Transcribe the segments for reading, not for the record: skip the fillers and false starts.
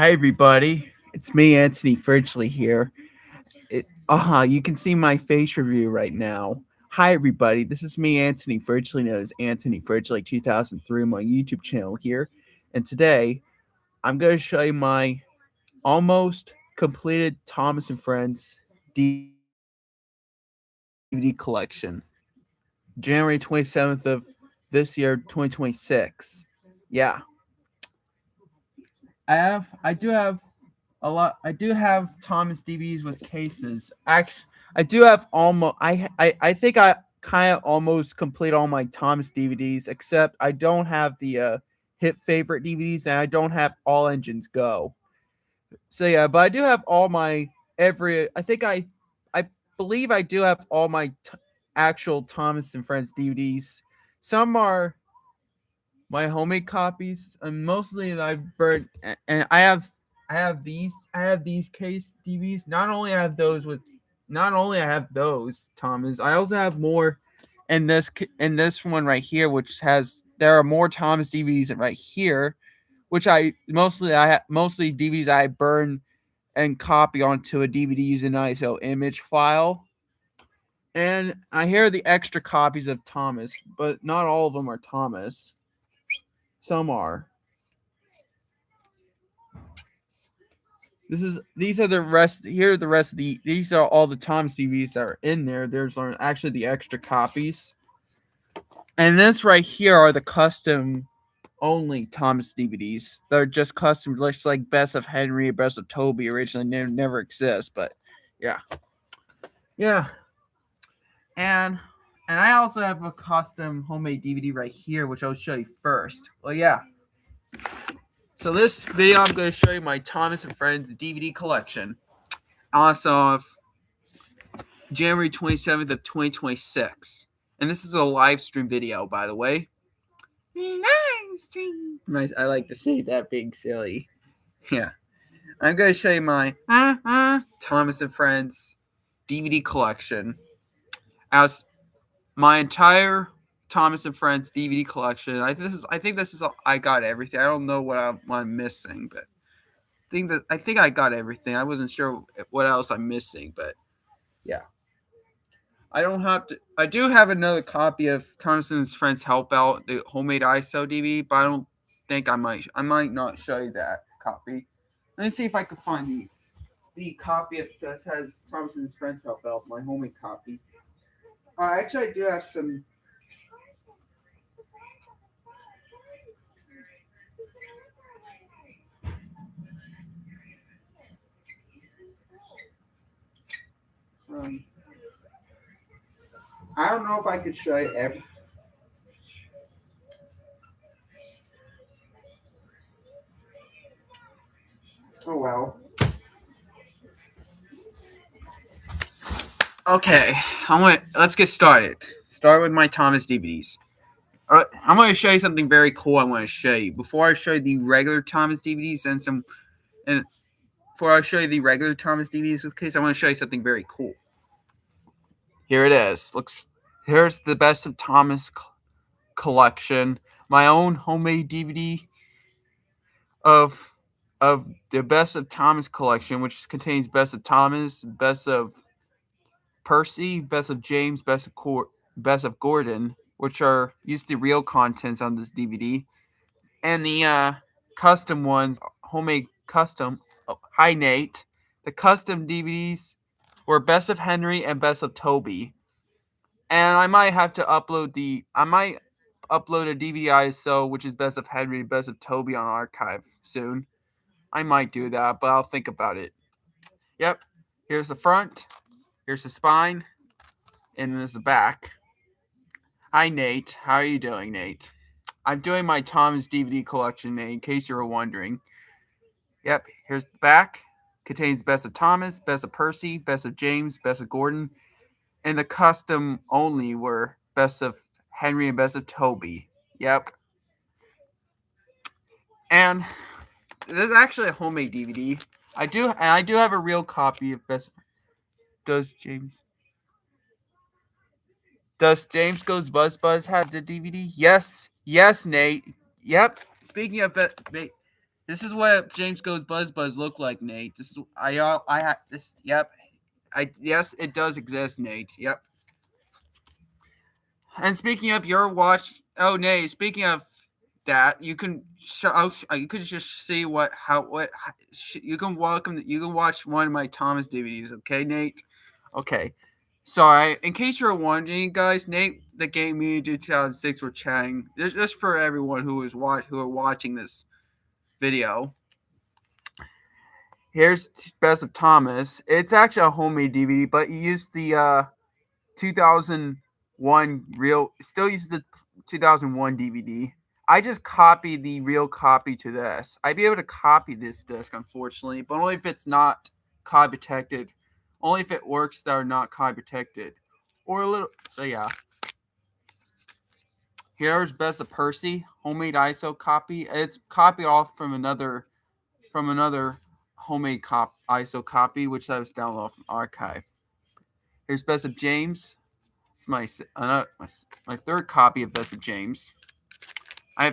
Hi, everybody. It's me, Anthony Fridgley here. You can see my face review right now. Hi, everybody. This is me, Anthony Fridgley, known as Anthony Fridgley 2003 on my YouTube channel here. And today, I'm going to show you my almost completed Thomas and Friends DVD collection. January 27th of this year, 2026. Yeah. I do have a lot. I do have Thomas DVDs with cases. Actually, I do have almost. I think I kind of almost complete all my Thomas DVDs, except I don't have the hit favorite DVDs, and I don't have All Engines Go. So yeah, but I do have all my every. I believe I do have all my actual Thomas and Friends DVDs. Some are my homemade copies, and mostly I've burnt. And I have these case DVDs. Not only I have those Thomas, I also have more in this one right here, which has there are more Thomas DVDs right here, which mostly DVDs I burn and copy onto a DVD using an ISO image file. And I hear the extra copies of Thomas, but not all of them are Thomas. Some are. These are the rest. Here are the rest of these are all the Thomas DVDs that are in there. There's actually the extra copies, and this right here are the custom only Thomas DVDs. They're just custom, just like Best of Henry, Best of Toby originally never exist. But yeah, yeah, and I also have a custom homemade DVD right here, which I'll show you first. Well, yeah. So this video, I'm going to show you my Thomas and Friends DVD collection. Also, of January 27th of 2026. And this is a live stream video, by the way. Live stream. I like to say that being silly. Yeah. I'm going to show you my Thomas and Friends DVD collection. As my entire Thomas and Friends DVD collection. I think this is I got everything. I don't know what I'm missing, but I think I got everything. I wasn't sure what else I'm missing, but yeah. I don't have to. I do have another copy of Thomas and Friends Help Out, the homemade ISO DVD, but I don't think I might not show you that copy. Let me see if I can find the copy of this has Thomas and Friends Help Out, my homemade copy. Actually, I do have some. I don't know if I could show you every. Oh well. Okay, let's get started. Start with my Thomas DVDs. All right, I'm going to show you something very cool. I want to show you before I show you the regular Thomas DVDs and before I show you the regular Thomas DVDs with case, I want to show you something very cool. Here it is. Here's the Best of Thomas collection. My own homemade DVD of the Best of Thomas collection, which contains Best of Thomas, Best of Percy, Best of James, Best of Gordon, which are used the real contents on this DVD, and the custom ones, homemade custom. Oh, hi Nate. The custom DVDs were Best of Henry and Best of Toby, and I might upload a DVD ISO, which is Best of Henry and Best of Toby on archive soon. I might do that, but I'll think about it. Yep. Here's the front. Here's the spine. And there's the back. Hi, Nate. How are you doing, Nate? I'm doing my Thomas DVD collection, Nate, in case you were wondering. Yep. Here's the back. Contains Best of Thomas, Best of Percy, Best of James, Best of Gordon. And the custom only were Best of Henry and Best of Toby. Yep. And this is actually a homemade DVD. I do have a real copy of Best. Does James Goes Buzz Buzz have the DVD? Yes, Nate. Yep. Speaking of it, Nate, This is what James Goes Buzz Buzz looked like, Nate. This is I have this. Yep. Yes, it does exist, Nate. Yep. And speaking of your watch, oh Nate. Speaking of that, you can you could just see you can watch one of my Thomas DVDs. Okay, Nate. Okay. Sorry, in case you're wondering, guys, Nate, the Game Media 2006 were chatting. Just for everyone who are watching this video. Here's Best of Thomas. It's actually a homemade DVD, but you use the 2001 still uses the 2001 DVD. I just copied the real copy to this. I'd be able to copy this disc, unfortunately, but only if it's not copy protected. Only if it works that are not copy protected. Or a little. So yeah. Here's Best of Percy, homemade ISO copy. It's copied off from another homemade ISO copy, which I was downloaded from archive. Here's Best of James. It's my third copy of Best of James. I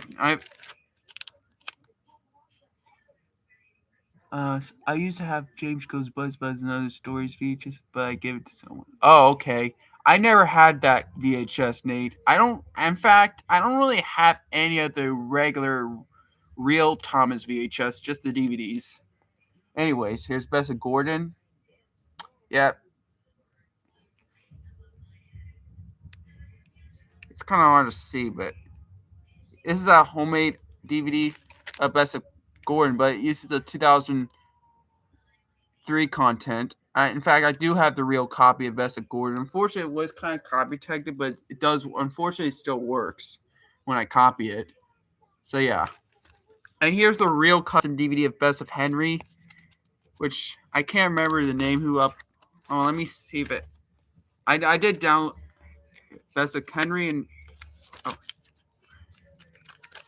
used to have James Goes Buzz Buzz and Other Stories VHS, but I gave it to someone. Oh, okay. I never had that VHS, Nate. In fact, I don't really have any of the regular real Thomas VHS, just the DVDs. Anyways, here's Best of Gordon. Yep. It's kind of hard to see, but this is a homemade DVD of Best of Gordon, but it uses the 2003 content. In fact, I do have the real copy of Best of Gordon. Unfortunately, it was kind of copy protected, but it does. Unfortunately, it still works when I copy it. So yeah. And here's the real custom DVD of Best of Henry, which I can't remember the name. Oh, let me see if it. I did download Best of Henry and. Oh,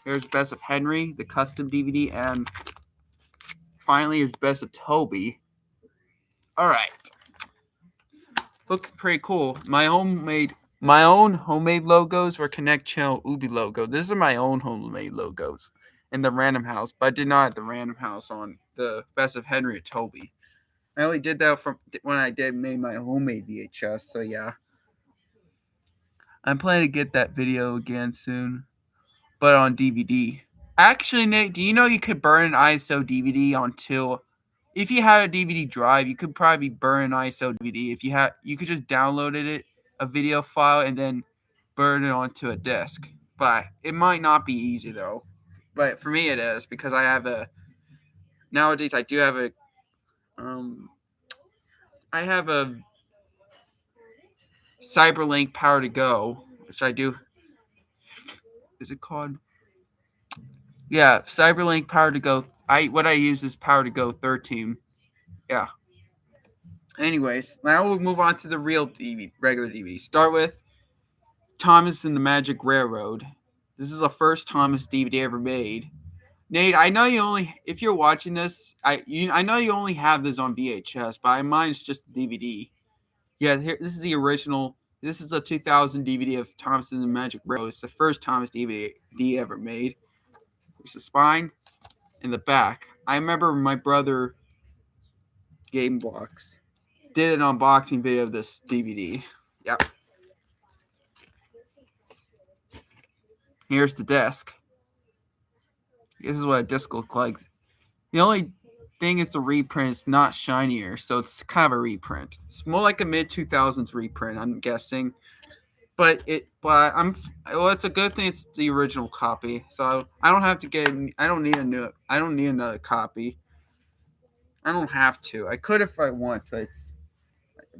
here's Best of Henry, the custom DVD, and finally here's Best of Toby. All right. Looks pretty cool. My own homemade logos were Connect Channel Ubi logo. These are my own homemade logos in the Random House, but I did not have the Random House on the Best of Henry or Toby. I only did that from when I made my homemade VHS. So yeah, I'm planning to get that video again soon, but on DVD. Actually, Nate, do you know you could burn an ISO DVD onto? If you had a DVD drive, you could probably burn an ISO DVD. You could just download a video file, and then burn it onto a disc. But it might not be easy though. But for me, it is because nowadays I do have I have a Cyberlink Power to Go, which I do. Is it called? Yeah, Cyberlink Power to Go. What I use is Power to Go 13. Yeah. Anyways, now we'll move on to the real regular DVD. Start with Thomas and the Magic Railroad. This is the first Thomas DVD ever made. Nate, I know if you're watching this, I know you only have this on VHS, but mine is just DVD. Yeah, this is the original. This is the 2000 DVD of Thomas and the Magic Railroad. It's the first Thomas DVD ever made. There's the spine and the back. I remember my brother Gamebox did an unboxing video of this DVD. Yep. Here's the disc. This is what a disc looks like. The only thing is the reprint is not shinier, so it's kind of a reprint. It's more like a mid-2000s reprint, I'm guessing. But it's a good thing it's the original copy. So I don't have to I don't need another copy. I don't have to. I could if I want, but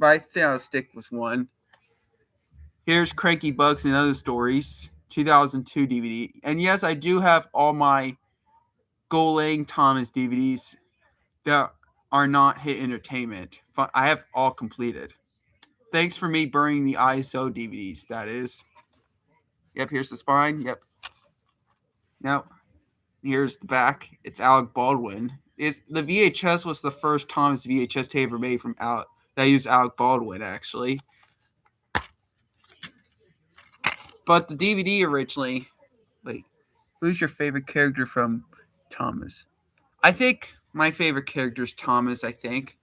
I think I'll stick with one. Here's Cranky Bugs and Other Stories, 2002 DVD. And yes, I do have all my Golang Thomas DVDs that are not Hit Entertainment. I have all completed. Thanks for me burning the ISO DVDs, that is. Yep, here's the spine. Yep. Now, here's the back. It's Alec Baldwin. The VHS was the first Thomas VHS tape ever made from Alec. That used Alec Baldwin, actually. But the DVD originally, who's your favorite character from Thomas? I think my favorite character is Thomas. I think.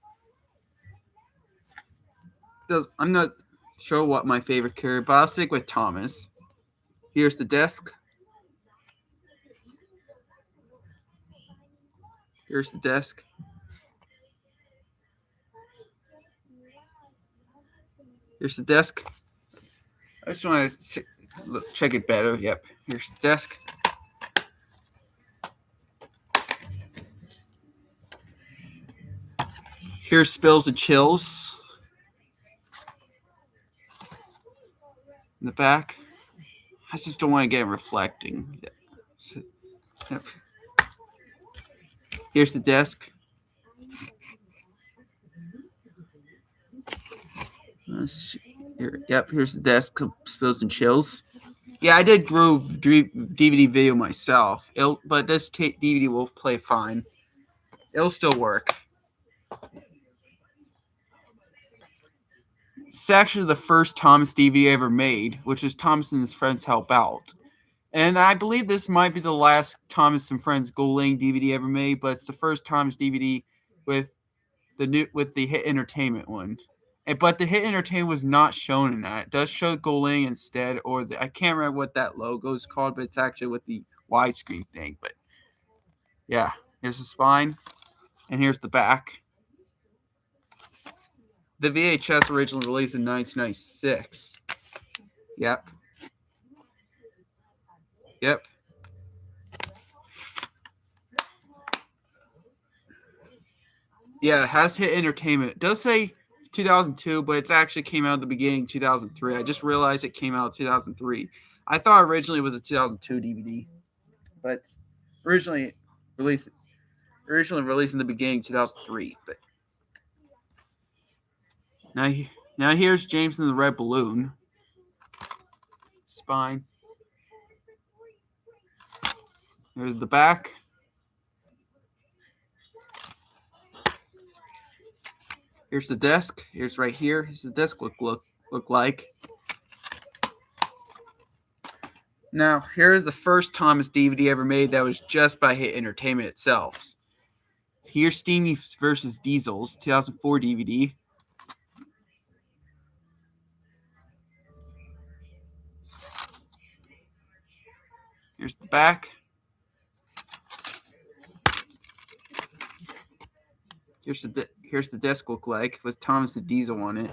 I'm not sure what my favorite character, but I'll stick with Thomas. Here's the desk. Here's the desk. Here's the desk. I just want to check it better. Yep. Here's the desk. Here's Spills and Chills. In the back. I just don't want to get reflecting. Yep. Here's the desk. Yep, here's the desk. Spills and Chills. Yeah, I did drew DVD video myself, but this DVD will play fine. It'll still work. It's actually the first Thomas DVD ever made, which is Thomas and his friends help out. And I believe this might be the last Thomas and Friends Golang DVD ever made, but it's the first Thomas DVD with the Hit Entertainment one. But the Hit Entertainment was not shown in that. It does show Golang instead, or I can't remember what that logo is called, but it's actually with the widescreen thing. But yeah, here's the spine, and here's the back. The VHS originally released in 1996. Yep. Yeah, it has Hit Entertainment. It does say 2002, but it's actually came out at the beginning of 2003. I just realized it came out in 2003. I thought originally it was a 2002 DVD, but originally released in the beginning of 2003. But now here's James and the Red Balloon. Spine. Here's the back. Here's the desk. Here's right here. Here's the desk look like. Now, here's the first Thomas DVD ever made that was just by Hit Entertainment itself. Here's Steamy vs. Diesel's 2004 DVD. Here's the back. Here's the disc look like with Thomas the Diesel on it.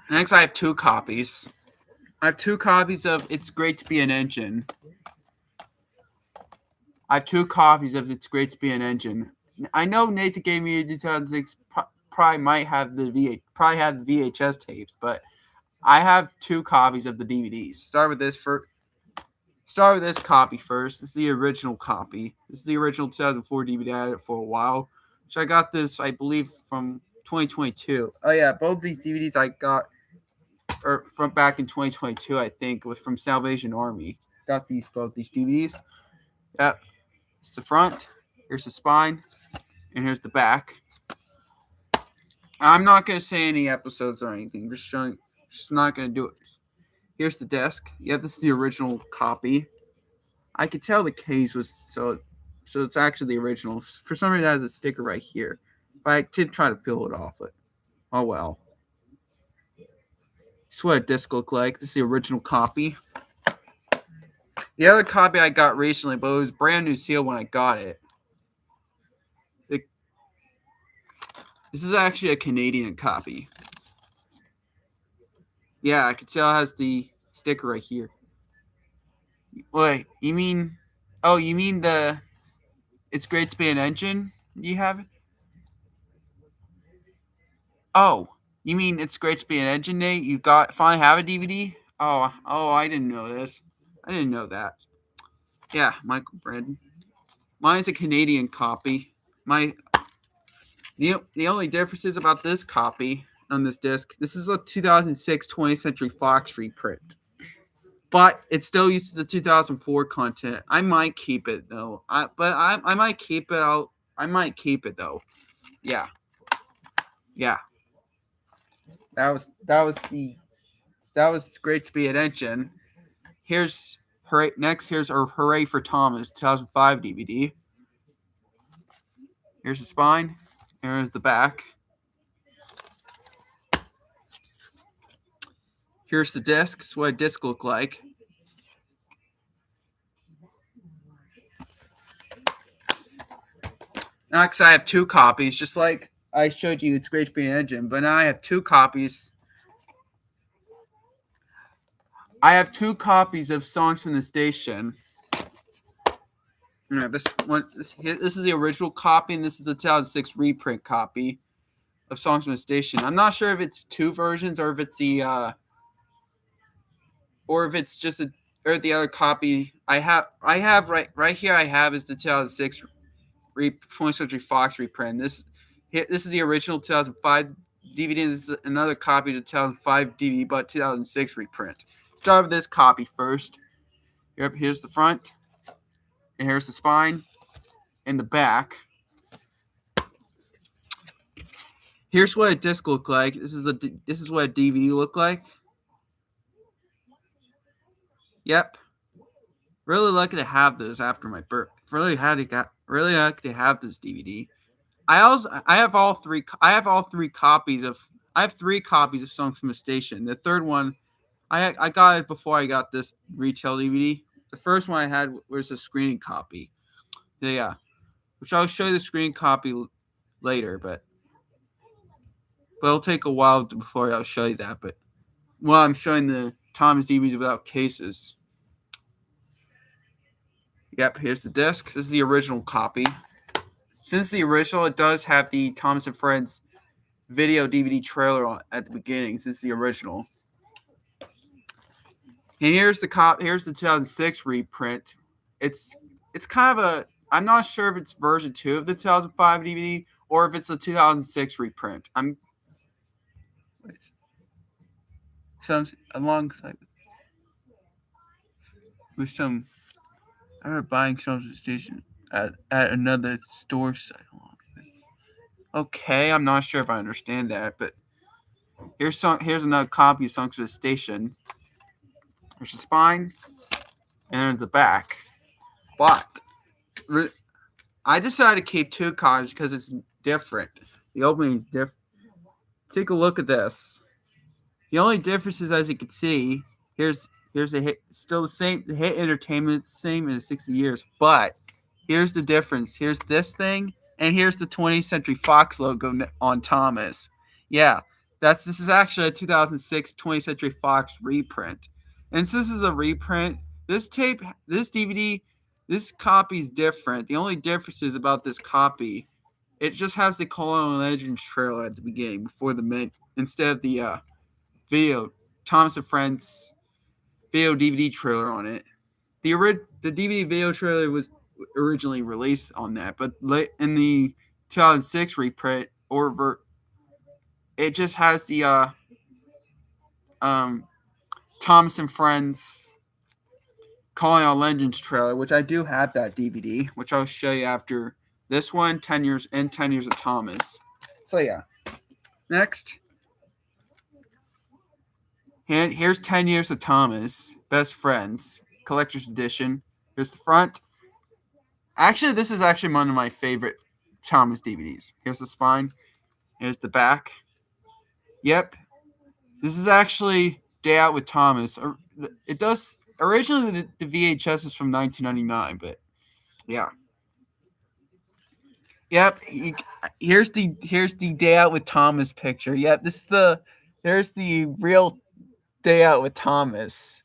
Next, I have two copies. I have two copies of It's Great to Be an Engine. I know Nathan gave me a 2006 probably might have the VHS tapes, but I have two copies of the DVDs. Start with this copy first. This is the original copy. This is the original 2004 DVD. I had it for a while. So I got this, I believe, from 2022. Oh yeah, both these DVDs I got from back in 2022. I think was from Salvation Army. Got both these DVDs. Yep. It's the front. Here's the spine, and here's the back. I'm not gonna say any episodes or anything. Just not gonna do it. Here's the desk. Yep, this is the original copy. I could tell the case was so it's actually the original. For some reason, it has a sticker right here. But I did try to peel it off, but oh well. This is what a disc looked like. This is the original copy. The other copy I got recently, but it was brand new seal when I got it. This is actually a Canadian copy. Yeah, I can tell it has the sticker right here. Wait, you mean the It's Great to Be an Engine? You have it? Oh, you mean It's Great to Be an Engine, Nate? You finally have a DVD? Oh, I didn't know this. I didn't know that. Yeah, Michael Brandon. Mine's a Canadian copy. The only difference is about this copy on this disc. This is a 2006 20th Century Fox reprint. But it still uses the 2004 content. I might keep it though. I might keep it. I might keep it though. Yeah. That was Great to Be an Engine. Here's hooray. Next, here's our Hooray for Thomas 2005 DVD. Here's the spine. Here's the back. Here's the disc. This is what a disc look like. Now, because I have two copies, just like I showed you, it's Great Bean Engine, but now I have two copies. I have two copies of Songs from the Station. This one, this is the original copy, and this is the 2006 reprint copy of Songs from the Station. I'm not sure if it's two versions or if it's the or if it's just the other copy. I have right here. I have is the 2006 20th Century Fox reprint. This is the original 2005 DVD. This is another copy of the 2005 DVD, but 2006 reprint. Start with this copy first. Yep, here's the front, and here's the spine, and the back. Here's what a disc looked like. This is what a DVD looked like. Yep. Really lucky to have this after my birth. Really lucky to have this DVD. I have all three copies of. I have three copies of Songs from the Station. The third one, I got it before I got this retail DVD. The first one I had was a screening copy. Yeah, which I'll show you the screening copy later, but it'll take a while before I'll show you that. But I'm showing the Thomas DVDs without cases. Yep, here's the disc. This is the original copy. Since the original, it does have the Thomas and Friends video DVD trailer at the beginning. This is the original. And here's the 2006 reprint. It's kind of a. I'm not sure if it's version 2 of the 2005 DVD or if it's the 2006 reprint. Alongside with some. I remember buying Songs from the Station at another store site. Okay, I'm not sure if I understand that, but here's another copy of Songs from the Station. There's the spine, and there's the back. But I decided to keep two copies because it's different. The opening is different. Take a look at this. The only difference is, as you can see, here's a hit, still the same. The Hit Entertainment, same in 60 years, but here's the difference. Here's this thing, and here's the 20th Century Fox logo on Thomas. Yeah, this is actually a 2006 20th Century Fox reprint. And since this is a reprint, this DVD, this copy is different. The only difference is about this copy. It just has the Colonial Legends trailer at the beginning before the instead of the video Thomas and Friends video DVD trailer on it. The DVD video trailer was originally released on that, but in the 2006 reprint it just has the Thomas and Friends Colonial Legends trailer, which I do have that DVD, which I'll show you after this one, 10 years of Thomas. So yeah. Next. And here's 10 Years of Thomas, Best Friends, Collector's Edition. Here's the front. Actually, this is actually one of my favorite Thomas DVDs. Here's the spine. Here's the back. Yep. This is actually Day Out with Thomas. It does originally the VHS is from 1999, but yeah. Yep. Here's the Day Out with Thomas picture. Yep. There's the real Day Out with Thomas.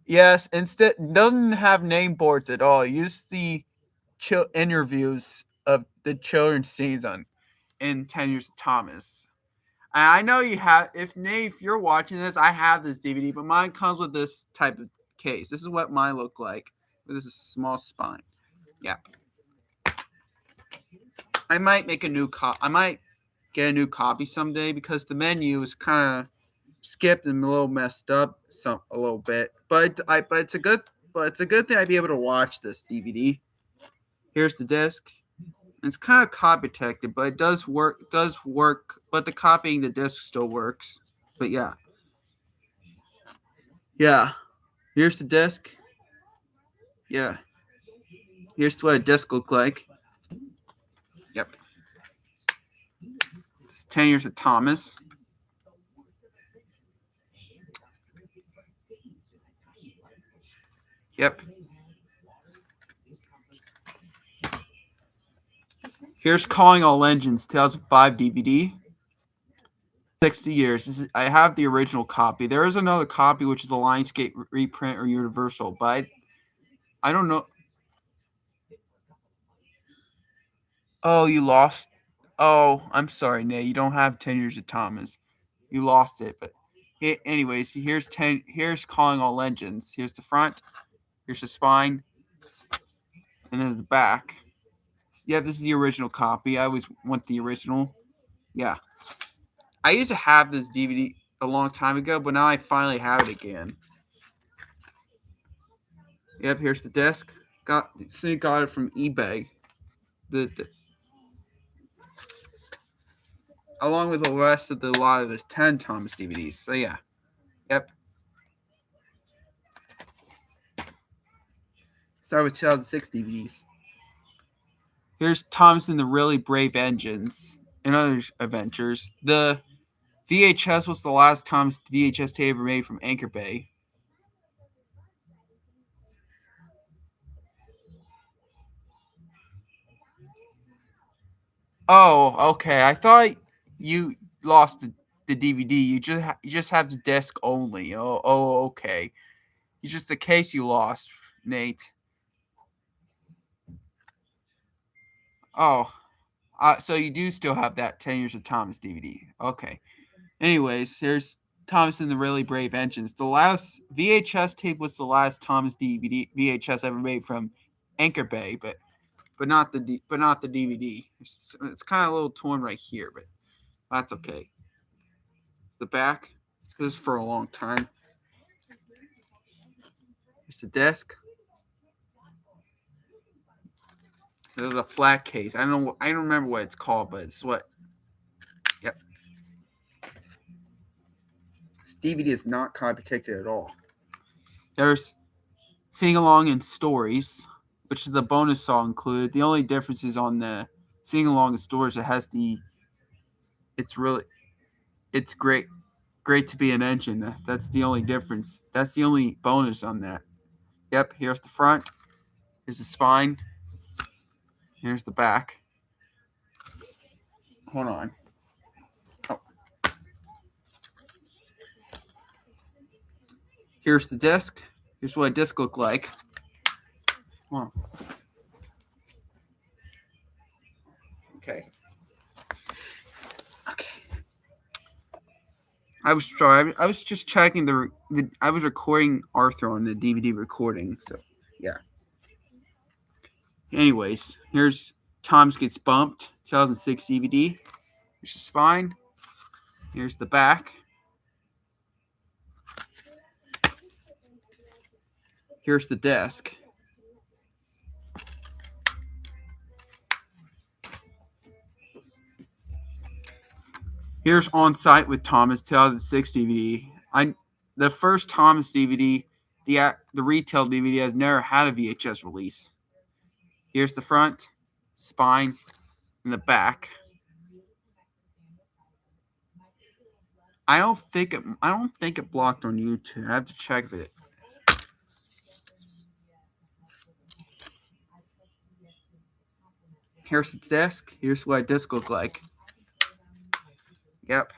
Yes. Instead, doesn't have name boards at all. Use the interviews of the children's scenes in 10 Years of Thomas. I know you have. If you're watching this, I have this DVD, but mine comes with this type of case. This is what mine look like. This is a small spine. Yeah. I might make a new I might get a new copy someday because the menu is kind of skipped and a little messed up a little bit. But it's a good thing I'd be able to watch this DVD. Here's the disc. It's kind of copy protected, but it does work. But the copying the disc still works. But yeah. Here's the disc. Yeah. Here's what a disc looked like. Yep. It's 10 Years of Thomas. Yep. Here's Calling All Engines, 2005 DVD. 60 years. I have the original copy. There is another copy, which is a Lionsgate reprint or Universal, but I don't know. Oh, you lost. Oh, I'm sorry, Nate. You don't have 10 Years of Thomas. You lost it. But anyways, here's 10. Here's Calling All Engines. Here's the front. Here's the spine, and then the back. Yeah, this is the original copy. I always want the original. Yeah. I used to have this DVD a long time ago, but now I finally have it again. Yep, here's the disc. Got it from eBay. The along with the rest of the lot of the 10 Thomas DVDs. So yeah. Yep. Start with 2006 DVDs. Here's Thomas and the Really Brave Engines and other adventures. The VHS was the last Thomas VHS tape ever made from Anchor Bay. Oh, okay. I thought you lost the DVD. You just have the disc only. Oh, okay. It's just the case you lost, Nate. Oh, so you do still have that 10 Years of Thomas DVD. Okay. Anyways, here's Thomas and the Really Brave Engines. The last VHS tape was the last Thomas DVD VHS ever made from Anchor Bay, but not the DVD. It's kind of a little torn right here, but that's okay. The back. This is for a long time. Here's the disc. This is a flat case. I don't remember what it's called, but it's what. Yep. This DVD is not copy protected at all. There's Sing Along and Stories, which is the bonus song included. The only difference is on the Sing Along and Stories. It has it's great to be an engine. That's the only difference. That's the only bonus on that. Yep. Here's the front. Here's the spine. Here's the back. Hold on. Oh. Here's the disc. Here's what a disc looked like. Hold on. Okay. I was sorry. I was just checking I was recording Arthur on the DVD recording. So yeah. Anyways, here's Thomas Gets Bumped, 2006 DVD. Here's the spine. Here's the back. Here's the disc. Here's On Site with Thomas, 2006 DVD. The first Thomas DVD, the retail DVD, has never had a VHS release. Here's the front, spine, and the back. I don't think it blocked on YouTube. I have to check it. Here's the disc. Here's what a disc looked like. Yep.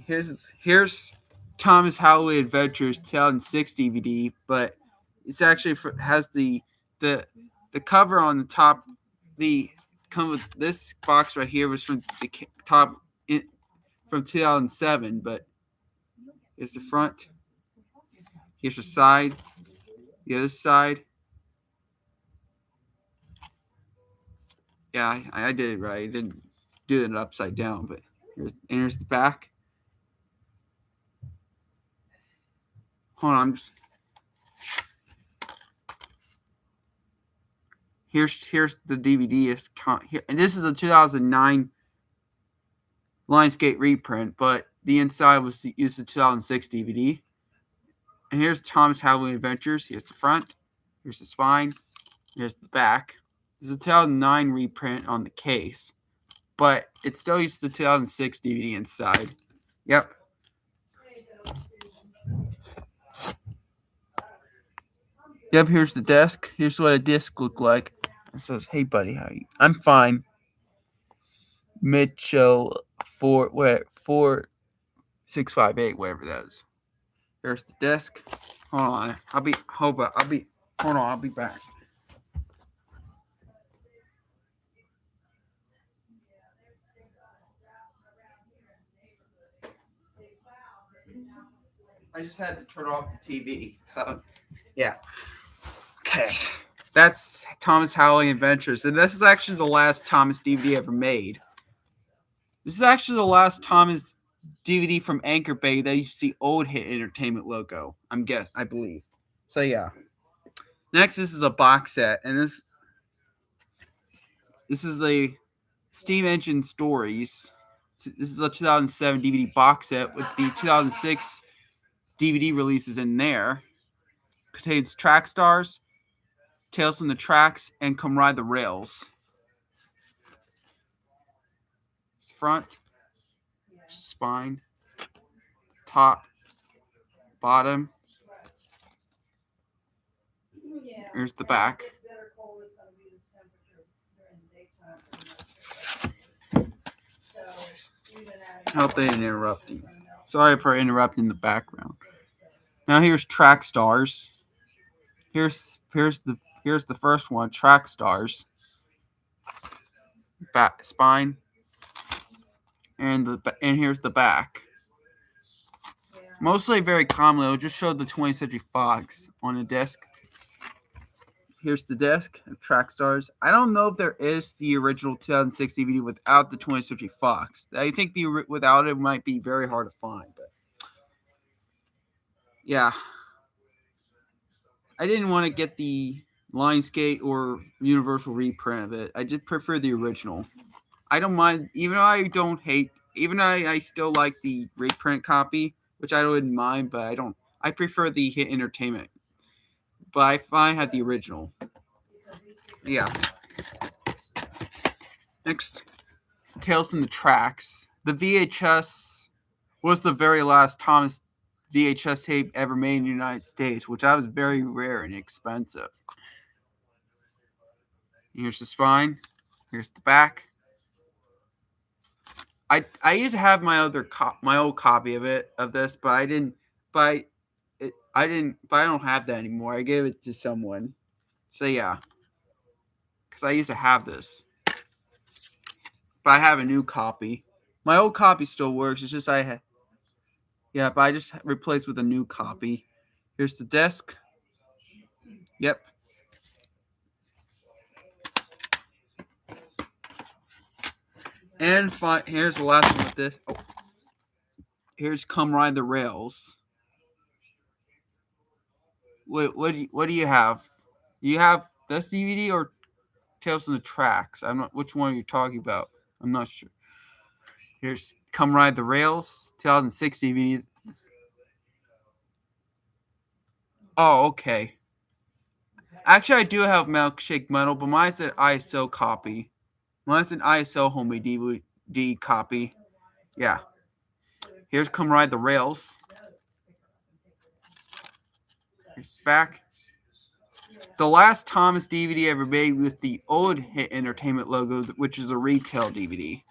Here's Thomas Howley Adventures 2006 DVD, but it's actually has the cover on the top. The come with this box right here was from the top from 2007, but here's the front. Here's the side. The other side. Yeah, I did it right. I didn't do it upside down, but here's the back. Hold on. Here's the DVD. And this is a 2009 Lionsgate reprint, but the inside was used the 2006 DVD. And here's Thomas Howling Adventures. Here's the front. Here's the spine. Here's the back. There's a 2009 reprint on the case, but it still uses the 2006 DVD inside. Yep. Yep, here's the desk. Here's what a disc looked like. It says, "Hey buddy, how are you?" I'm fine. Mitchell 4658, whatever that is. There's the desk. Hold on. I'll be back. I just had to turn off the TV. So yeah. Okay. That's Thomas Howling Adventures. And this is actually the last Thomas DVD ever made. This is actually the last Thomas DVD from Anchor Bay that you see old Hit Entertainment logo. I believe. So yeah. Next, this is a box set, and this is the Steam Engine Stories. This is a 2007 DVD box set with the 2006 DVD releases in there. Contains Track Stars, Tales from the Tracks, and Come Ride the Rails. Front, spine, top, bottom. Here's the back. I hope they didn't interrupt you. Sorry for interrupting the background. Now here's Track Stars. Here's the first one, Track Stars. Back, spine, and here's the back. Mostly very common. It'll just show the 20th Century Fox on the disc. Here's the disc of Track Stars. I don't know if there is the original 2006 DVD without the 20th Century Fox. I think without it might be very hard to find. But yeah, I didn't want to get the Lionsgate or Universal reprint of it. I just prefer the original. I don't mind, even though I don't hate, even though I still like the reprint copy, which I wouldn't mind, but I prefer the Hit Entertainment. But I had the original. Yeah. Next, Tales from the Tracks. The VHS was the very last Thomas VHS tape ever made in the United States, which was very rare and expensive. Here's the spine. Here's the back. I used to have my old copy of this, but I don't have that anymore. I gave it to someone. So yeah, because I used to have this, but I have a new copy. My old copy still works. It's just but I just replaced with a new copy. Here's the disc. Yep. And here's the last one with this. Oh. Here's Come Ride the Rails. Wait, what do you have? You have this DVD or Tales from the Tracks? I'm not. Which one are you talking about? I'm not sure. Here's Come Ride the Rails, 2006 DVD. Oh, okay. Actually, I do have Milkshake Metal, but mine's an ISO copy. Mine's an ISO homemade DVD copy. Yeah. Here's Come Ride the Rails. Here's the back. The last Thomas DVD ever made with the old Hit Entertainment logo, which is a retail DVD.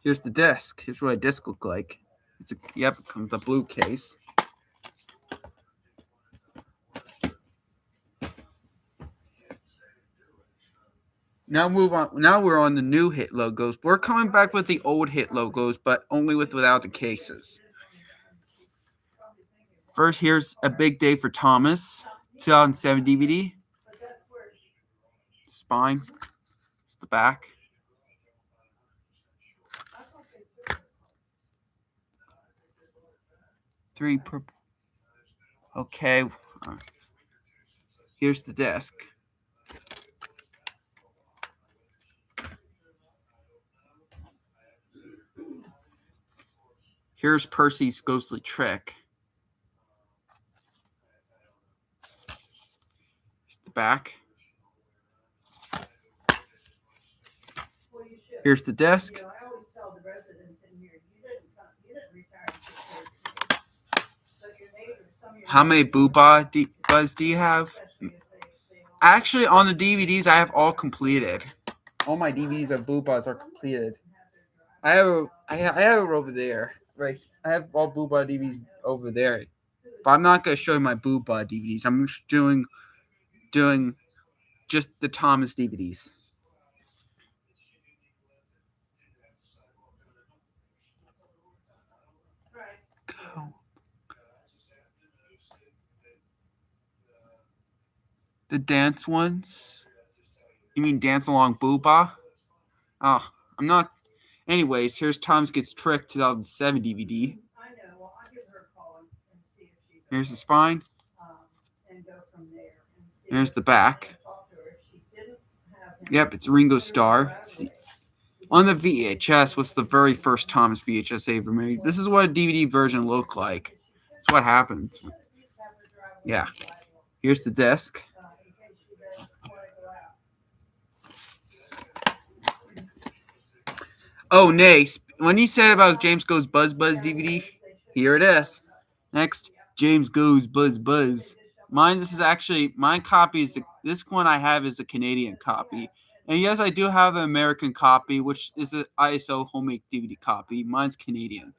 Here's the disc. Here's what a disc looks like. It comes a blue case. Now move on. Now we're on the new Hit logos. We're coming back with the old Hit logos, but only without the cases. First, here's A Big Day for Thomas, 2007 DVD. Spine. It's the back. Three purple. Okay. Here's the disc. Here's Percy's Ghostly Trick. Here's the back. Here's the disc. How many Booba Buzz do you have? Actually, on the DVDs, I have all completed. All my DVDs of Boobas are completed. I have it over there. Right, I have all Booba DVDs over there, but I'm not gonna show you my Booba DVDs. I'm just doing just the Thomas DVDs. The dance ones? You mean Dance Along Booba? Oh, I'm not. Anyways, here's Thomas Gets Tricked 2007 DVD. Here's the spine. Here's the back. Yep, it's Ringo Starr. On the VHS was the very first Thomas VHS I ever made. This is what a DVD version looked like. That's what happens. Yeah. Here's the disc. Oh, nay. When you said about James Goes Buzz Buzz DVD, here it is. Next, James Goes Buzz Buzz. My copy is this one I have is a Canadian copy. And yes, I do have an American copy, which is an ISO homemade DVD copy. Mine's Canadian.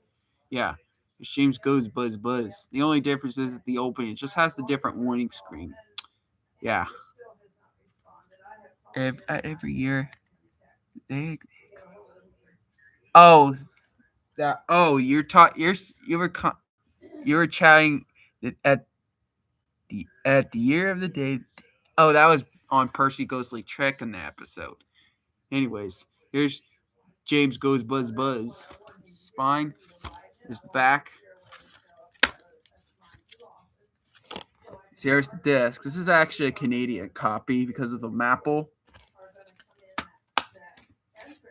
Yeah. James Goes Buzz Buzz. The only difference is the opening. It just has the different warning screen. Yeah. Every year. You were chatting at the year of the day. Oh, that was on Percy Ghostly Trick in the episode. Anyways, here's James Goes Buzz Buzz. Spine. Here's the back. So here's the disc. This is actually a Canadian copy because of the maple.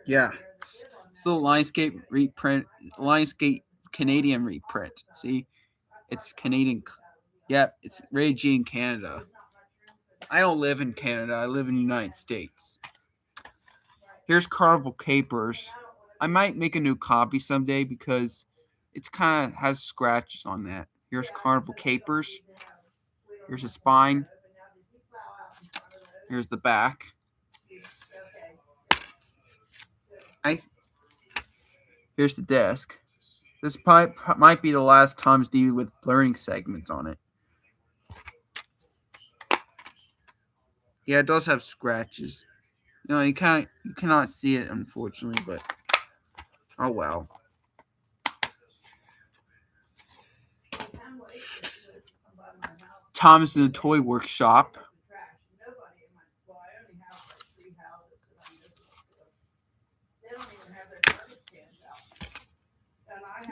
Yeah. Still Lionsgate reprint. Lionsgate Canadian reprint. See? It's Canadian. Yep, it's Ray G in Canada. I don't live in Canada. I live in the United States. Here's Carnival Capers. I might make a new copy someday because it's kind of has scratches on that. Here's Carnival Capers. Here's the spine. Here's the back. Here's the disc. This might be the last Tom's DVD with blurring segments on it. Yeah, it does have scratches. You cannot see it, unfortunately, but oh well. Thomas in the Toy Workshop.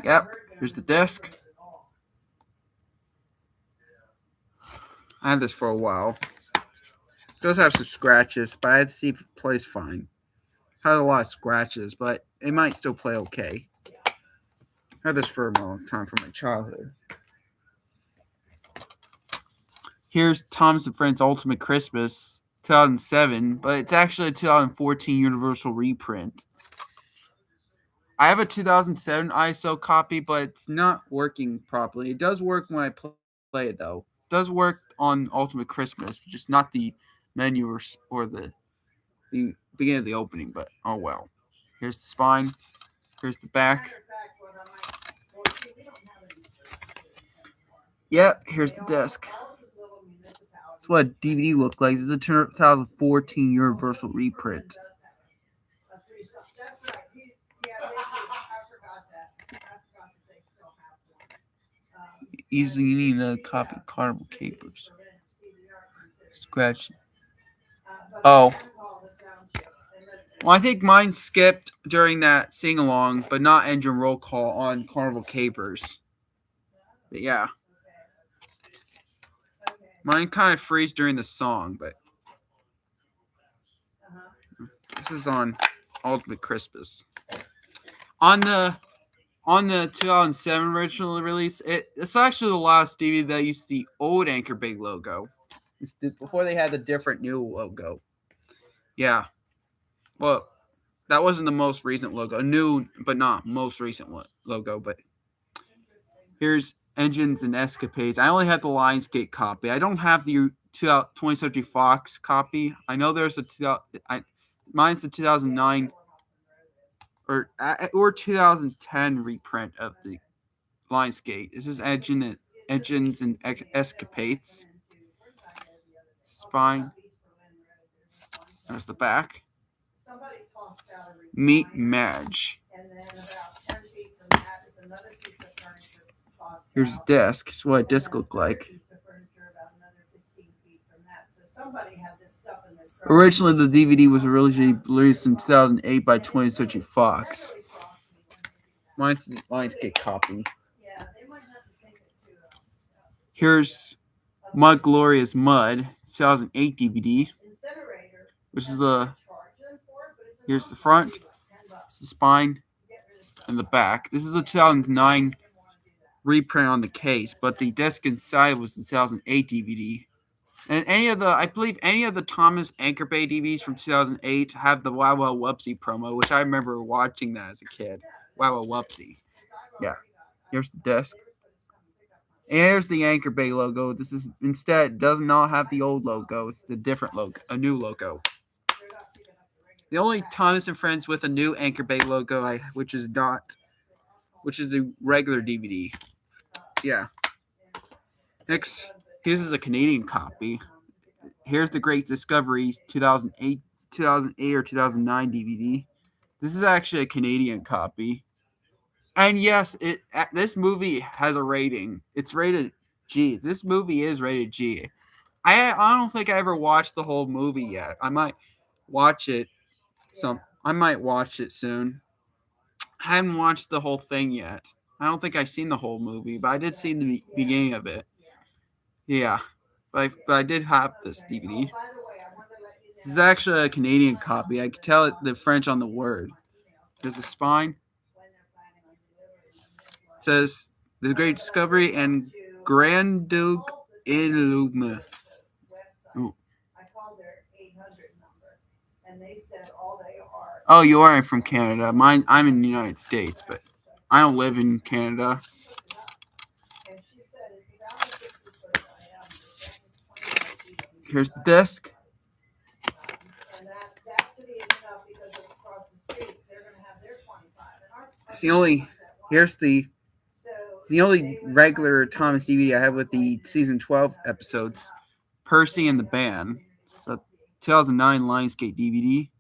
Yep, here's the disc. I had this for a while. It does have some scratches, but I had to see if it plays fine. It had a lot of scratches, but it might still play okay. I had this for a long time from my childhood. Here's Thomas and Friends Ultimate Christmas 2007, but it's actually a 2014 Universal reprint. I have a 2007 ISO copy, but it's not working properly. It does work when I play it, though. It does work on Ultimate Christmas, just not the menu or the beginning of the opening, but oh well. Here's the spine. Here's the back. Yep, here's the disc. That's what a DVD looked like. This is a 2014 Universal reprint. Easily need another copy of Carnival Capers. Scratch. Oh. Well, I think mine skipped during that sing-along, but not engine roll call on Carnival Capers. But yeah. Mine kind of freeze during the song, but this is on Ultimate Christmas. On on the 2007 original release, it's actually the last DVD that used the old Anchor Bay logo. Before they had the different new logo. Yeah. Well, that wasn't the most recent logo. New, but not most recent logo. But here's Engines and Escapades. I only have the Lionsgate copy. I don't have the 20th Century Fox copy. I know there's mine's the 2009 or 2010 reprint of the Lionsgate. This is Engines and Escapades. Spine. There's the back. Meet Madge. Here's the disc. This is what a disc looked like. Originally, the DVD was originally released in 2008 by 20th Century Fox. Mine's the Lionsgate copy. Here's Mud Glorious Mud, 2008 DVD, which is here's the front, it's the spine, and the back. This is a 2009 reprint on the case, but the disc inside was the 2008 DVD. And I believe any of the Thomas Anchor Bay DVDs from 2008 have the Wow Wow Whoopsie promo, which I remember watching that as a kid. Wow Wow Whoopsie. Yeah. Here's the disc. And here's the Anchor Bay logo. This is instead does not have the old logo. It's a different logo, a new logo. The only Thomas and Friends with a new Anchor Bay logo, which is the regular DVD. Yeah. Next, this is a Canadian copy. Here's the Great Discovery 2008 or 2009 DVD. This is actually a Canadian copy. And yes, this movie has a rating. It's rated G. This movie is rated G. I don't think I ever watched the whole movie yet. I might watch it soon. I haven't watched the whole thing yet. I don't think I've seen the whole movie, but I did see the beginning of it. Yeah, but I did have this DVD. This is actually a Canadian copy. I could tell the French on the word. There's a spine. It says The Great Discovery and Grand Duke Illume. Oh, you are from Canada. I'm in the United States, but I don't live in Canada. Here's the disc. Here's the only regular Thomas DVD I have with the season 12 episodes. Percy and the Band. It's a 2009 Lionsgate DVD.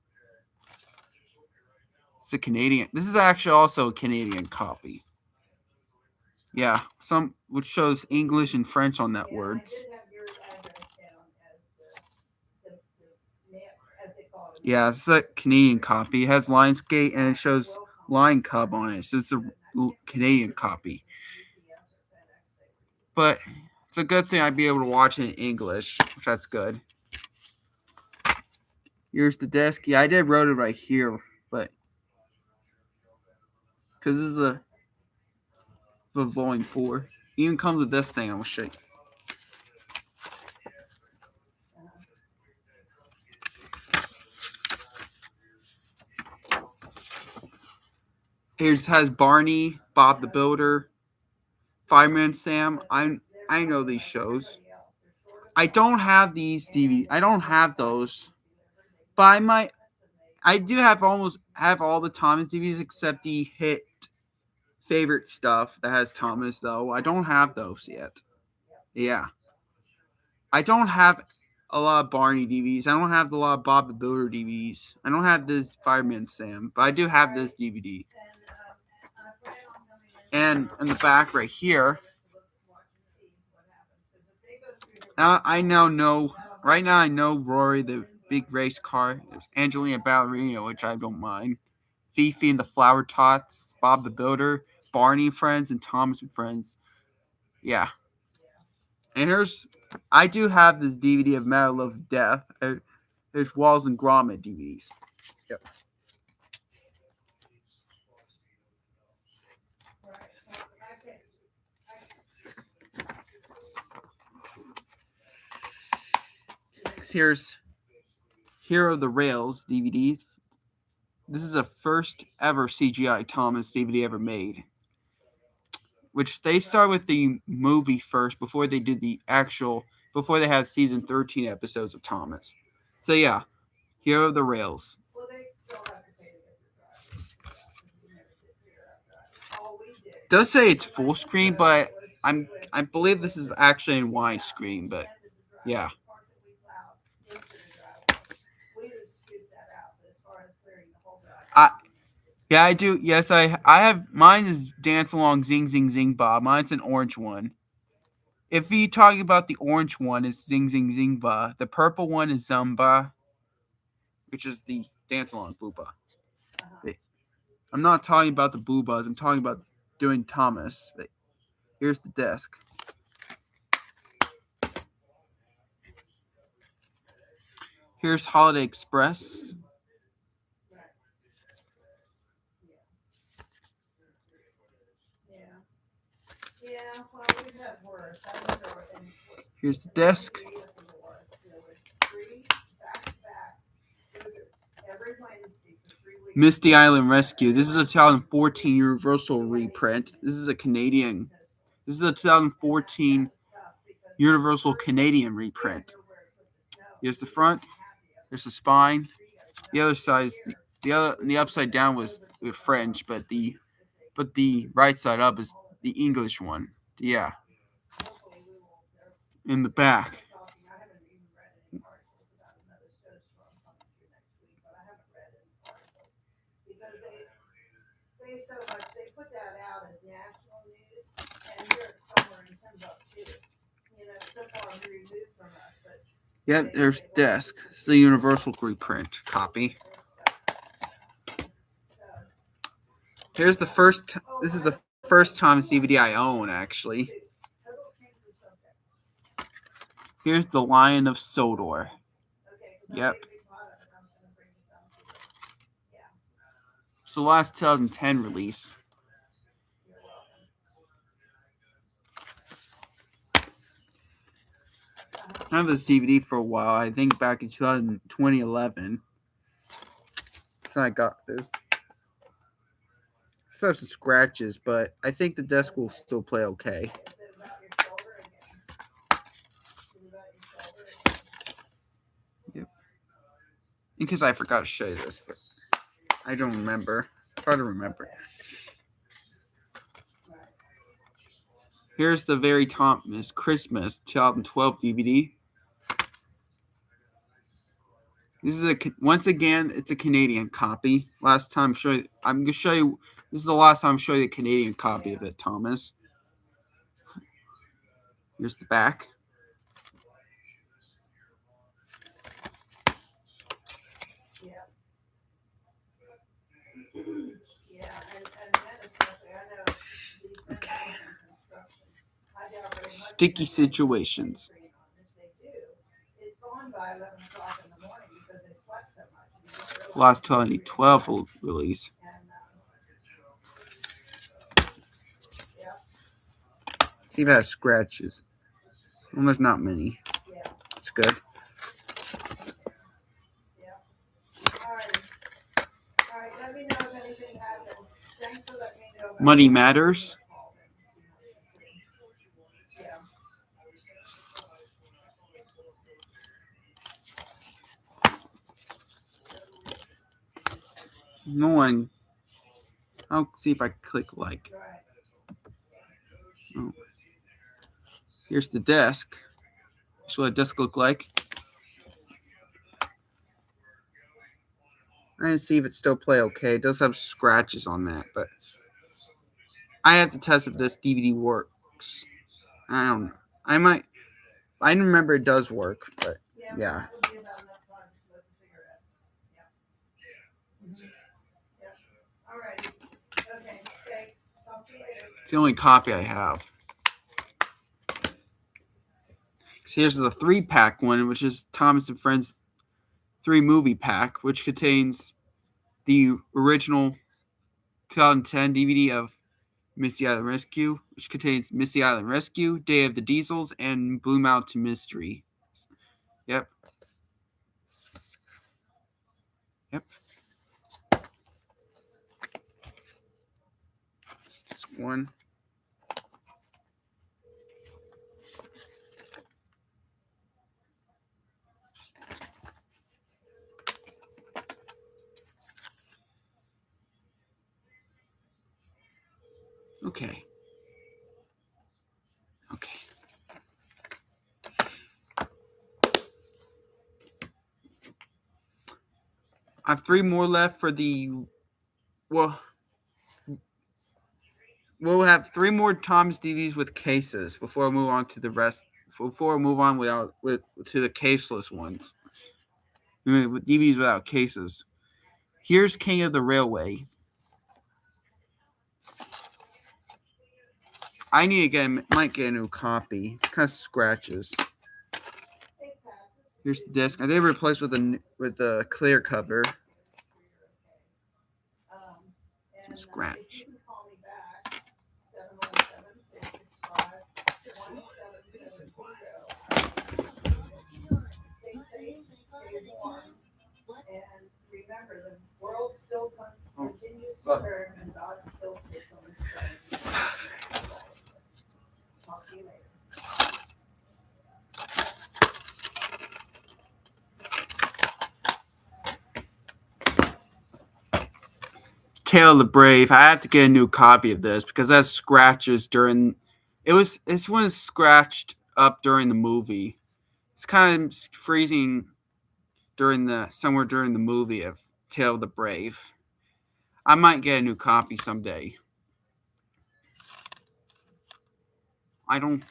It's a Canadian. This is actually also a Canadian copy. Yeah, which shows English and French on that words. Yeah, it's a Canadian copy. It has Lionsgate and it shows Lion Cub on it, so it's a Canadian copy. But it's a good thing I'd be able to watch it in English, which that's good. Here's the disc. Yeah, I did wrote it right here, but because this is the volume 4. Even comes with this thing. I'm gonna show you. Here it has Barney, Bob the Builder, Fireman Sam. I know these shows. I don't have these DVDs. I don't have those, but I do have all the Thomas DVDs except the hit favorite stuff that has Thomas, though. I don't have those yet. Yeah. I don't have a lot of Barney DVDs. I don't have a lot of Bob the Builder DVDs. I don't have this Fireman Sam, but I do have this DVD. And in the back right here, I know Rory the Big Race Car. There's Angelina Ballerina, which I don't mind. Fifi and the Flower Tots, Bob the Builder, Barney and Friends, and Thomas and Friends. Yeah. And I do have this DVD of Medal of Death. There's Wallace and Gromit DVDs. Yep. Next, here's Hero of the Rails DVD. This is the first ever CGI Thomas DVD ever made. Which they start with the movie first before they did before they had season 13 episodes of Thomas. So yeah, Hero of the Rails. Does say it's full screen, but I believe this is actually in widescreen, but yeah. Yeah, I do. Yes, I have. Mine is Dance Along Zing Zing Zing Ba. Mine's an orange one. If you're talking about the orange one, it's Zing Zing Zing Ba. The purple one is Zumba, which is the Dance Along Booba. I'm not talking about the Boobas. I'm talking about doing Thomas. Here's the desk. Here's Holiday Express. Here's the desk. Misty Island Rescue. This is a 2014 Universal reprint. This is a 2014 Universal Canadian reprint. Here's the front. Here's the spine. The other side is the upside down was the French, but the right side up is the English one. Yeah. In the back. Yep, there's desk. It's the Universal reprint copy. Here's the first. This is the first Thomas DVD I own, actually. Here's the Lion of Sodor. Yep. It's the last 2010 release. I have this DVD for a while. I think back in 2011. So I got this. Still have some scratches, but I think the desk will still play okay. Yep. Because I forgot to show you this, but I don't remember. Try to remember. Here's the Very Thomas Christmas 2012 DVD. This is once again, it's a Canadian copy. Last time I'm gonna show you. This is the last time I'm showing you the Canadian copy of it, Thomas. Here's the back. Okay. Sticky situations. Last 2012 release. See if it has scratches. Well, there's not many. It's good. Money Matters. No one. I'll see if I click like. Oh. Here's the desk. Here's what a desk look like. I'm gonna see if it still play okay. It does have scratches on that, but I have to test if this DVD works. I don't know. I remember it does work, but yeah. It's the only copy I have. Here's the 3-pack one, which is Thomas and Friends 3 movie pack, which contains the original 2010 DVD of Misty Island Rescue, which contains Misty Island Rescue, Day of the Diesels, and Blue Mountain Mystery. Yep. Yep. This one. Okay. Okay. I have 3 more left for the. Well, we'll have 3 more Thomas DVDs with cases before I move on to the rest. Before I move on to the caseless ones. With DVDs without cases. Here's King of the Railway. I might get a new copy. It kind of scratches. Here's the disc. I did replace with a clear cover. Scratch. Tale of the Brave. I have to get a new copy of this because that scratches during. This one is scratched up during the movie. It's kind of freezing somewhere during the movie of Tale of the Brave. I might get a new copy someday. I don't.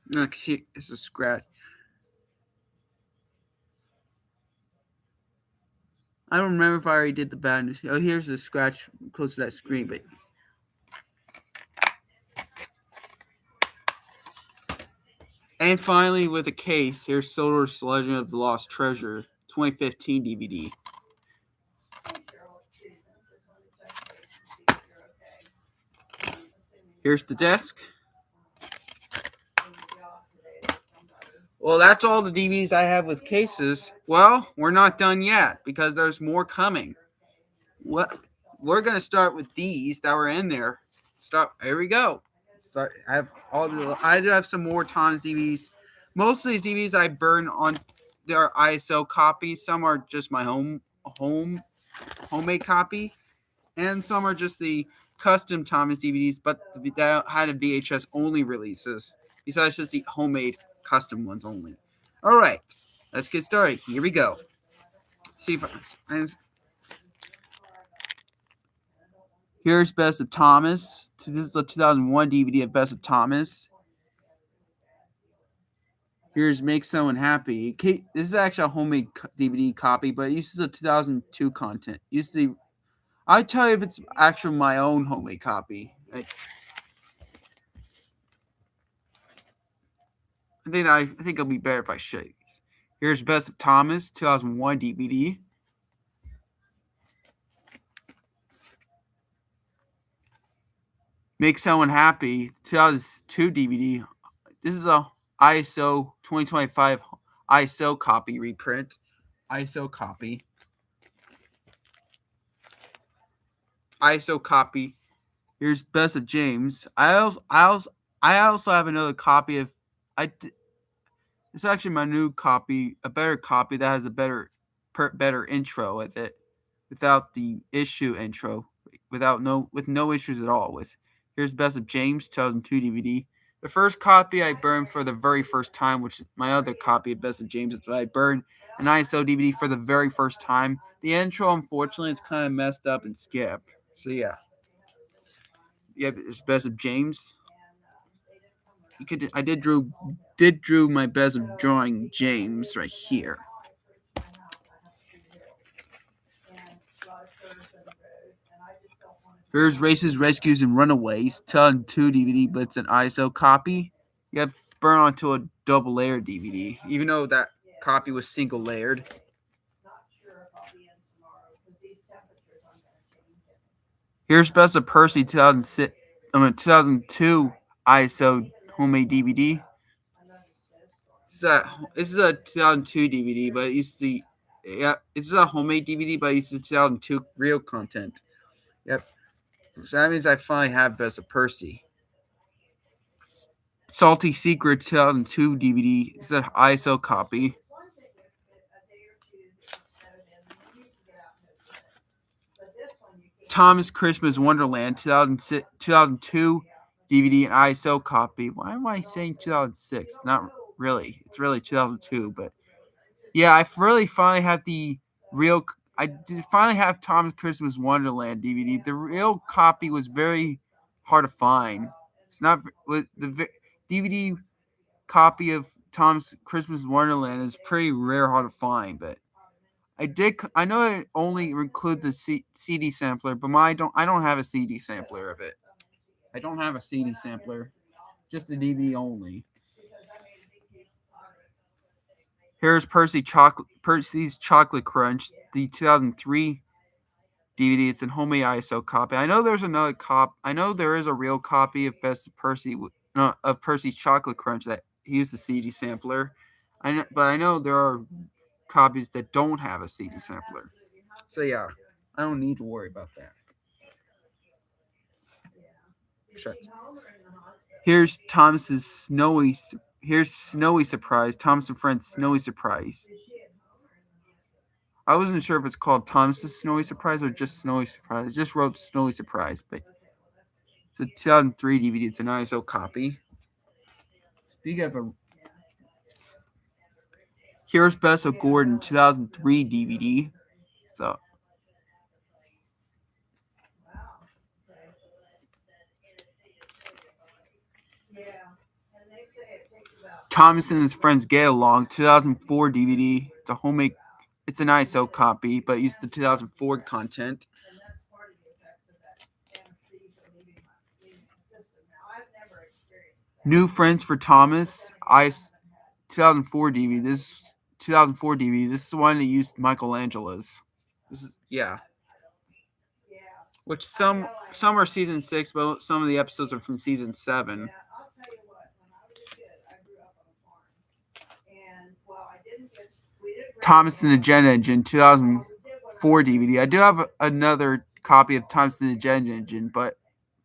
No, see, it's a scratch. I don't remember if I already did the bad news. Oh, here's the scratch close to that screen, but. And finally, with a case, here's Solar's Legend of the Lost Treasure, 2015 DVD. Here's the disc. Well, that's all the DVDs I have with cases. Well, we're not done yet because there's more coming. We're going to start with these that were in there. Here we go. I do have some more Tom's DVDs. Most of these DVDs I burn on their ISO copies. Some are just my homemade copy, and some are just the custom Thomas DVDs, but that had a VHS only releases. Besides just the homemade custom ones only. All right, let's get started. Here we go. See if here's Best of Thomas. This is the 2001 DVD of Best of Thomas. Here's Make Someone Happy. This is actually a homemade DVD copy, but it uses the 2002 content. I'll tell you if it's actually my own homemade copy. I think it'll be better if I show you. Here's Best of Thomas, 2001 DVD. Make Someone Happy, 2002 DVD. This is a ISO 2025 ISO copy reprint. ISO copy. ISO copy. Here's Best of James. I also have another copy of. It's actually my new copy, a better copy that has a better intro with it, without the issue intro, with no issues at all. Here's Best of James 2002 DVD. The first copy I burned for the very first time, which is my other copy of Best of James, that I burned an ISO DVD for the very first time. The intro, unfortunately, it's kind of messed up and skipped. So yeah, it's Best of James. I did drew my best of drawing James right here. Here's Races, Rescues, and Runaways, 2002 DVD, but it's an ISO copy. You have to burn onto a double layer DVD, even though that copy was single layered. Here's Best of Percy, 2002 ISO homemade DVD. This is a 2002 DVD, but it's a homemade DVD, but it's the 2002 real content. Yep. So that means I finally have Best of Percy. Salty Secret 2002 DVD. It's an ISO copy. Thomas Christmas Wonderland 2002 DVD and ISO copy. Why am I saying 2006? Not really. It's really 2002, but yeah, I really finally have the real. I did finally have Thomas Christmas Wonderland DVD. The real copy was very hard to find. It's not the DVD copy of Tom's Christmas Wonderland is pretty rare, hard to find. But I know I only include the CD sampler, but I don't have a CD sampler of it. I don't have a CD sampler, just a DVD only. Here's Percy's Chocolate Crunch, the 2003 DVD. It's a homemade ISO copy. I know there's another I know there is a real copy of of Percy's Chocolate Crunch that used a CD sampler. But I know there are copies that don't have a CD sampler. So yeah, I don't need to worry about that. Here's Thomas's Snowy Surprise. Thomas and Friends Snowy Surprise. I wasn't sure if it's called Thomas's Snowy Surprise or just Snowy Surprise. I just wrote Snowy Surprise, but it's a 2003 DVD. It's an ISO copy. Speaking of here's Best of Gordon 2003 DVD. So Thomas and his friends get along 2004 DVD. It's an ISO copy, but used the 2004 content. New Friends for Thomas, 2004 DVD. This 2004 DVD. This is the one that used Michelangelo's. This is which some are season 6, but some of the episodes are from season 7. Thomas and the Jet Engine 2004 DVD. I do have another copy of Thomas and the Jet Engine, but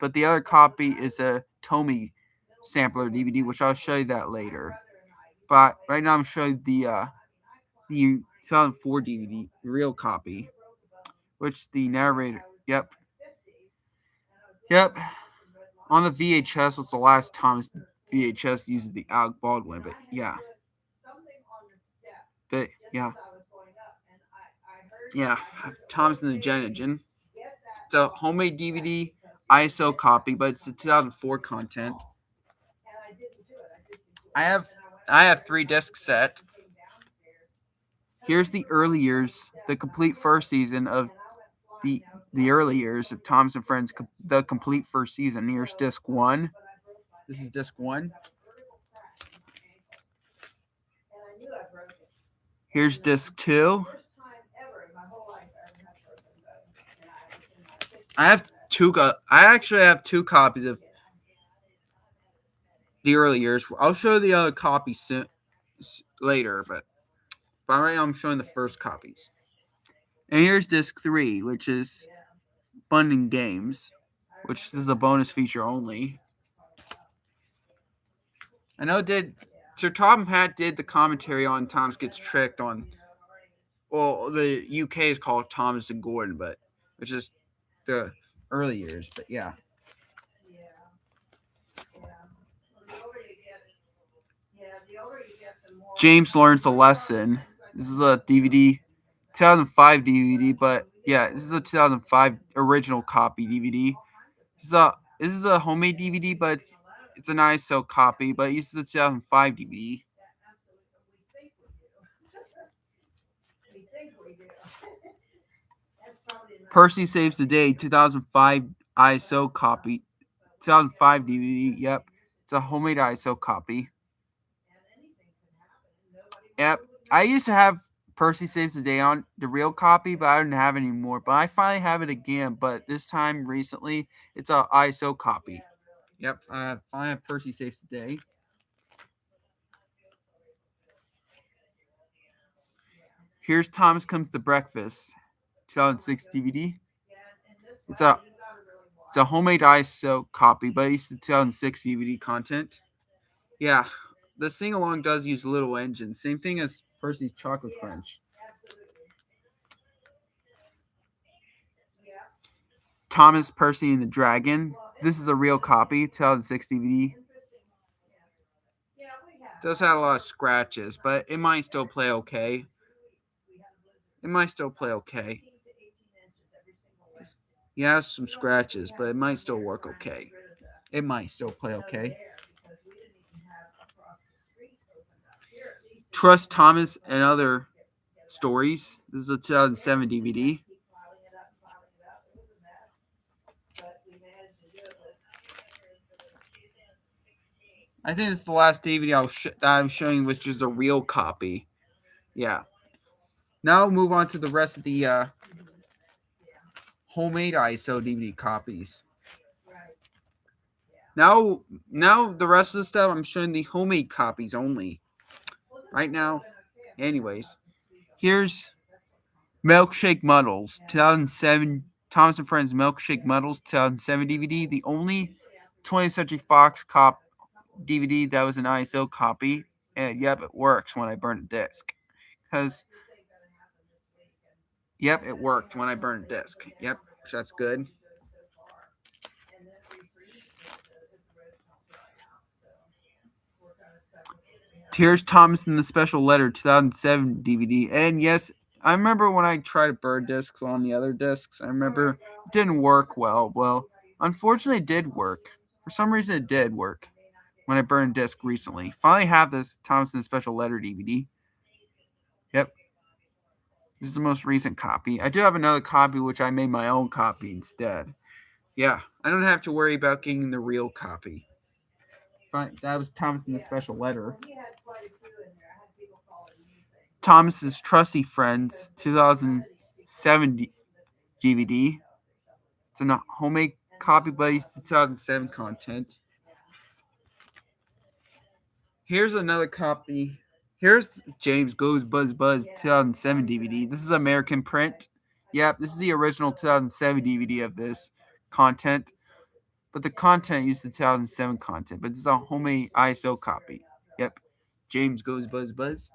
the other copy is a Tomy sampler DVD, which I'll show you that later. But right now I'm showing the 2004 DVD, real copy, which the narrator. Yep. On the VHS was the last Thomas VHS used the Alec Baldwin, but yeah. But yeah, Thomas and the Jet Engine. It's a homemade DVD ISO copy, but it's the 2004 content. I have 3 disc set. Here's the early years, the complete first season of the early years of Thomas and Friends, the complete first season. Here's disc 1. This is disc 1. Here's disc 2. I actually have 2 copies of the early years. I'll show the other copies later, but right now I'm showing the first copies. And here's disc 3, which is Fun and Games, which is a bonus feature only. I know Sir Tom Pat did the commentary on Thomas Gets Tricked on, well, the UK is called Thomas and Gordon, but which is the early years, but yeah. James Learns a Lesson. This is a DVD, 2005 DVD, but yeah, this is a 2005 original copy DVD. This is a homemade DVD, but it's an ISO copy, but it's the 2005 DVD. Percy Saves the Day, 2005 ISO copy, 2005 DVD. Yep, it's a homemade ISO copy. Yep, I used to have Percy Saves the Day on the real copy, but I don't have it anymore. But I finally have it again. But this time recently, it's a ISO copy. Yep, I have Percy Saves the Day. Here's Thomas Comes to Breakfast, 2006 DVD. It's a homemade ISO copy, but it's the 2006 DVD content. Yeah, the sing along does use Little Engine. Same thing as Percy's Chocolate Crunch. Thomas, Percy, and the Dragon. This is a real copy, 2006 DVD. Does have a lot of scratches, but it might still play okay. He has some scratches, but it might still work okay. It might still play okay. Trust Thomas and Other Stories. This is a 2007 DVD. I think it's the last DVD that I'm showing, which is a real copy. Yeah. Now we'll move on to the rest of the homemade ISO DVD copies. Now the rest of the stuff I'm showing the homemade copies only. Right now. Anyways, here's Milkshake Muddles, 2007. Thomas and Friends Milkshake Muddles, 2007 DVD. The only 20th Century Fox DVD that was an ISO copy. And yep, it works when I burn a disc. Yep, it worked when I burned a disc. Yep, that's good. Here's Thomas and the Special Letter, 2007 DVD. And yes, I remember when I tried to burn discs on the other discs. I remember it didn't work well. Well, unfortunately, it did work. For some reason, it did work when I burned a disc recently. Finally have this Thomas and the Special Letter DVD. Yep. This is the most recent copy. I do have another copy, which I made my own copy instead. Yeah, I don't have to worry about getting the real copy. Fine, that was Thomas and the Special Letter. Thomas's Trusty Friends, 2007 DVD. It's a homemade copy, but it's 2007 content. Here's another copy. Here's James Goes Buzz Buzz, 2007 DVD. This is American print. Yep, this is the original 2007 DVD of this content. But the content used the 2007 content. But this is a homemade ISO copy. Yep, James Goes Buzz Buzz.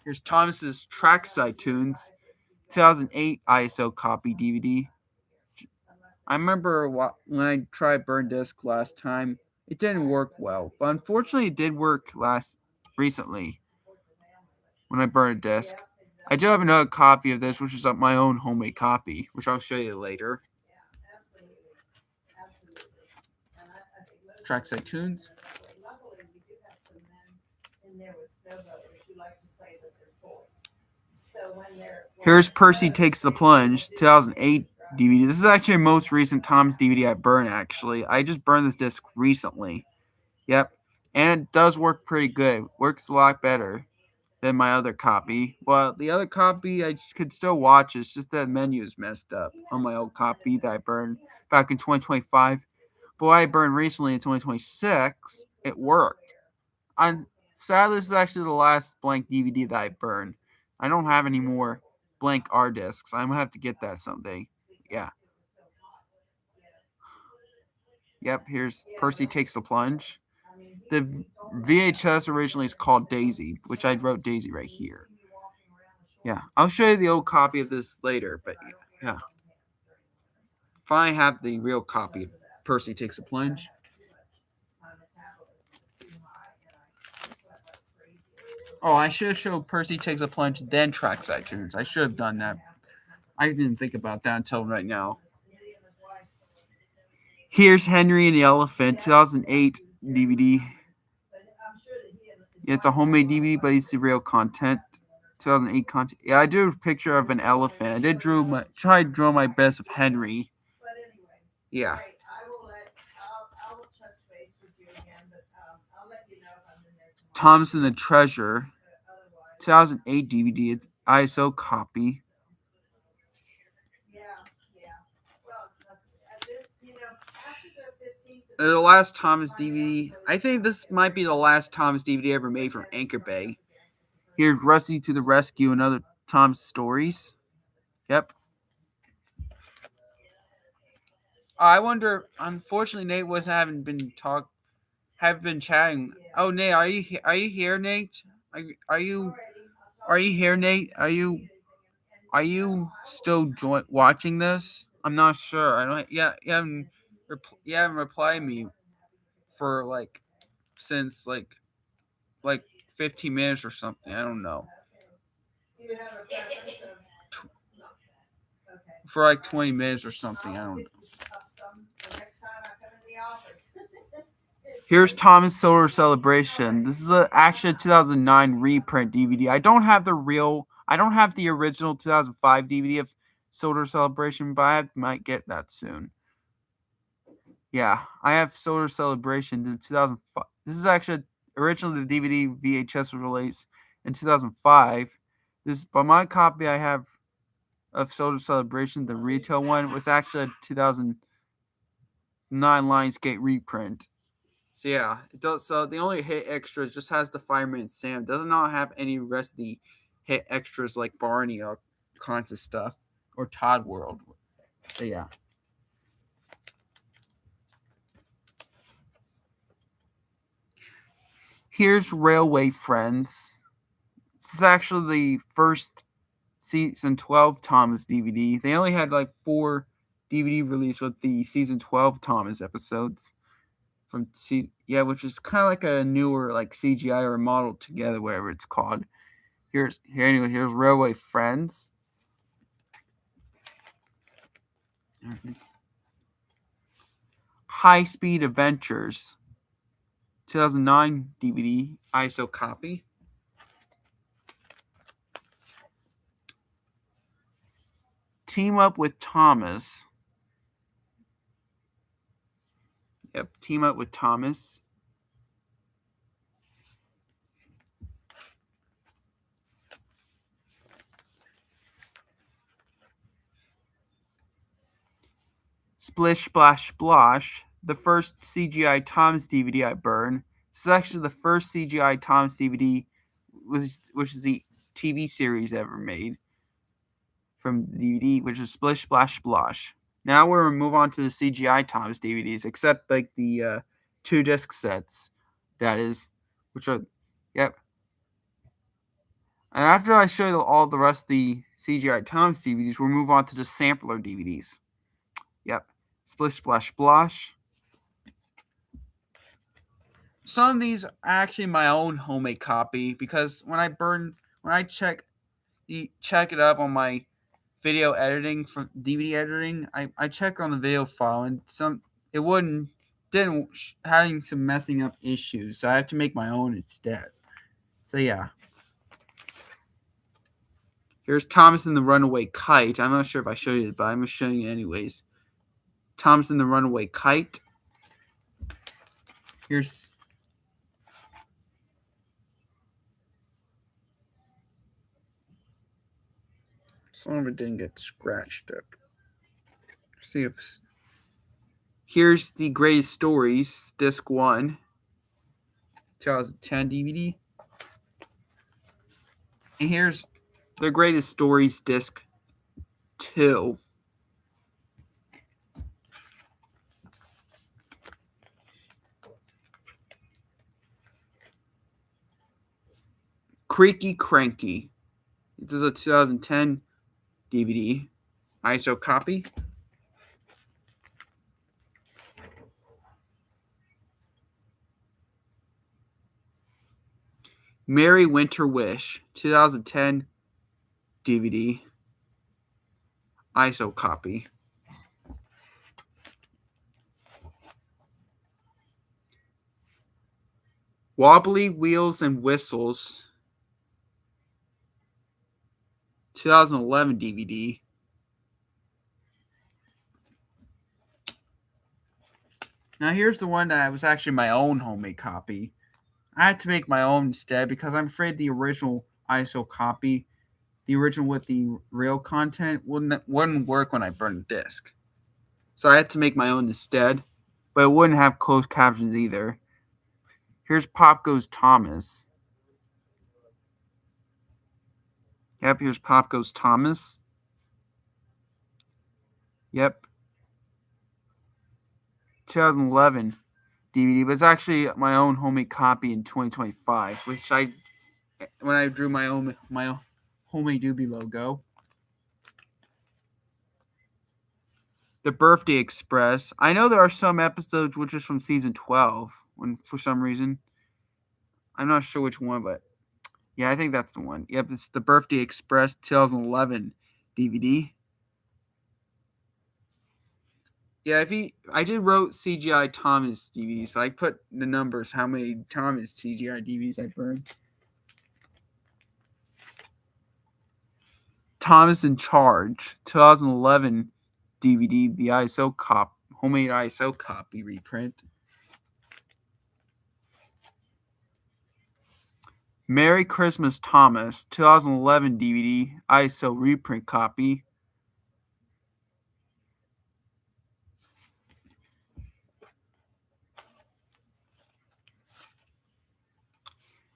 Here's Thomas's Trackside Tunes, 2008 ISO copy DVD. I remember when I tried Burn Disc last time, it didn't work well. But unfortunately, it did work recently when I burned a disc. I do have another copy of this, which is my own homemade copy, which I'll show you later. Trackside Tunes. Here's Percy Takes the Plunge, 2008 DVD. This is actually the most recent Tom's DVD I burned, actually. I just burned this disc recently. Yep. And it does work pretty good. Works a lot better than my other copy. Well, the other copy, I could still watch. It's just that menu is messed up on my old copy that I burned back in 2025. But what I burned recently in 2026, it worked. Sadly, this is actually the last blank DVD that I burned. I don't have any more blank R discs. I'm going to have to get that someday. Yeah. Yep, here's Percy Takes the Plunge. The VHS originally is called Daisy, which I wrote Daisy right here. Yeah, I'll show you the old copy of this later, but yeah. Finally have the real copy of Percy Takes the Plunge. Oh, I should have showed Percy Takes a Plunge, then Trackside Tunes. I should have done that. I didn't think about that until right now. Here's Henry and the Elephant, 2008 DVD. Yeah, it's a homemade DVD, but it's the real content. 2008 content. Yeah, I do a picture of an elephant. I did try to draw my best of Henry. Yeah. Thomas and the Treasure, 2008 DVD. It's ISO copy. The last Thomas DVD. I think this might be the last Thomas DVD ever made from Anchor Bay. Here's Rusty to the Rescue and other Tom's stories. Yep. I wonder. Unfortunately, Nate haven't been chatting. Oh, Nate, are you here, Nate? Are you here, Nate? Are you still watching this? I'm not sure. I don't. Yeah, you haven't replied me for since like 15 minutes or something. I don't know. For like 20 minutes or something. I don't know. Here's Thomas Solar Celebration. This is actually a 2009 reprint DVD. I don't have the original 2005 DVD of Solar Celebration, but I might get that soon. Yeah, I have Solar Celebration in 2005. This is actually originally the DVD VHS was released in 2005. But my copy I have of Solar Celebration, the retail one, was actually a 2009 Lionsgate reprint. So yeah, it does. So the only hit extras just has the Fireman and Sam. Does not have any rest of the hit extras like Barney or kinds of stuff or Todd World. So yeah. Here's Railway Friends. This is actually the first season 12 Thomas DVD. They only had like 4 DVD release with the season 12 Thomas episodes which is kind of like a newer like CGI or modeled together, whatever it's called. Here's Railway Friends. High Speed Adventures, 2009 DVD ISO copy. Team Up with Thomas. Yep, Team Up with Thomas. Splish Splash Splosh, the first CGI Thomas DVD I burned. This is actually the first CGI Thomas DVD, which is the TV series ever made from the DVD, which is Splish Splash Splosh. Now we're going to move on to the CGI Thomas DVDs, except like the 2 disc sets, that is, which are, yep. And after I show you all the rest of the CGI Thomas DVDs, we'll move on to the sampler DVDs. Yep. Splish Splash Splosh. Some of these are actually my own homemade copy because when I check it up on my video editing for DVD editing, I check on the video file and didn't having some messing up issues, so I have to make my own instead. So yeah. Here's Thomas and the Runaway Kite. I'm not sure if I showed you it, but I'm showing you anyways. Thomas and the Runaway Kite. Here's some of it didn't get scratched up. See if here's the Greatest Stories, Disc 1, 2010 DVD. And here's the Greatest Stories, Disc 2. Creaky Cranky. This is a 2010 DVD. ISO copy. Merry Winter Wish, 2010 DVD. ISO copy. Wobbly Wheels and Whistles, 2011 DVD. Now here's the one that was actually my own homemade copy. I had to make my own instead because I'm afraid the original ISO copy, the original with the real content, wouldn't work when I burned the disc. So I had to make my own instead. but it wouldn't have closed captions either. Here's Pop Goes Thomas. Yep, here's Pop Goes Thomas. Yep. 2011 DVD, but it's actually my own homemade copy in 2025, which when I drew my homemade Doobie logo. The Birthday Express. I know there are some episodes which is from season 12, when for some reason. I'm not sure which one, but yeah, I think that's the one. Yep, it's the Birthday Express 2011 DVD. Yeah, I did wrote CGI Thomas DVDs, so I put the numbers, how many Thomas CGI DVDs I burned. Thomas in Charge, 2011 DVD, the homemade ISO copy reprint. Merry Christmas Thomas, 2011 DVD, ISO reprint copy.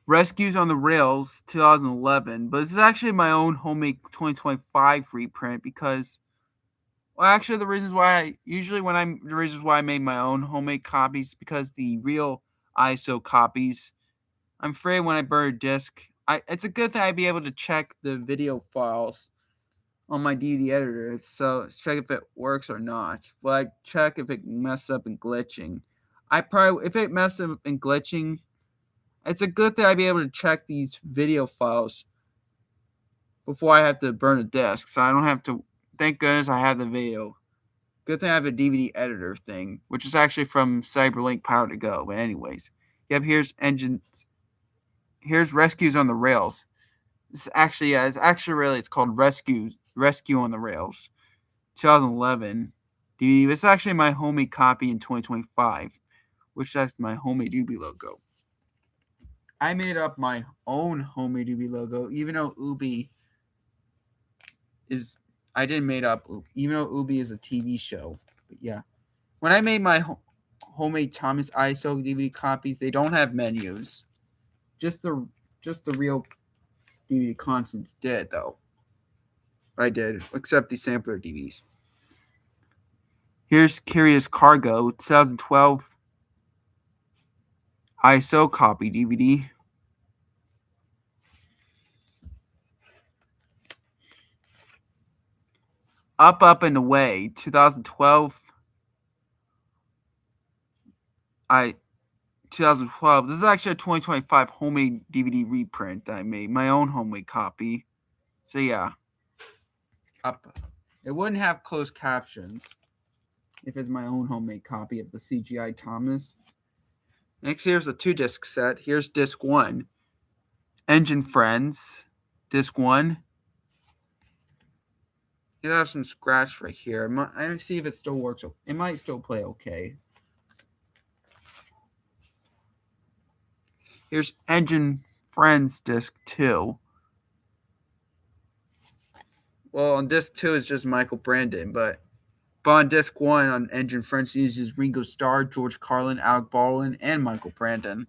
Rescues on the Rails, 2011, but this is actually my own homemade 2025 reprint because, well, actually the reasons why I made my own homemade copies because the real ISO copies, I'm afraid when I burn a disc, it's a good thing I'd be able to check the video files on my DVD editor, so check if it works or not. Well, I check if it messes up and glitching. If it messes up and glitching, it's a good thing I'd be able to check these video files before I have to burn a disc, so I don't have to. Thank goodness I have the video. Good thing I have a DVD editor thing, which is actually from Cyberlink Power to Go. But anyways, yep. Here's Rescues on the Rails. It's called Rescue on the Rails, 2011 DVD. It's actually my homemade copy in 2025, which has my homemade Doobie logo. I made up my own homemade Ubi logo, even though Ubi is. I didn't made up, even though Ubi is a TV show. But yeah, when I made my homemade Thomas ISO DVD copies, they don't have menus. Just the real DVD contents did though. I did, except the sampler DVDs. Here's Curious Cargo, 2012 ISO copy DVD. Up and Away, 2012. 2012. This is actually a 2025 homemade DVD reprint that I made, my own homemade copy. So yeah, up. It wouldn't have closed captions if it's my own homemade copy of the CGI Thomas. Next, here's a 2-disc set. Here's disc 1, Engine Friends, disc 1. It has some scratch right here. I don't see if it still works. It might still play okay. Here's Engine Friends disc 2. Well, on disc 2 it's just Michael Brandon, but on disc 1 on Engine Friends uses Ringo Starr, George Carlin, Alec Baldwin, and Michael Brandon.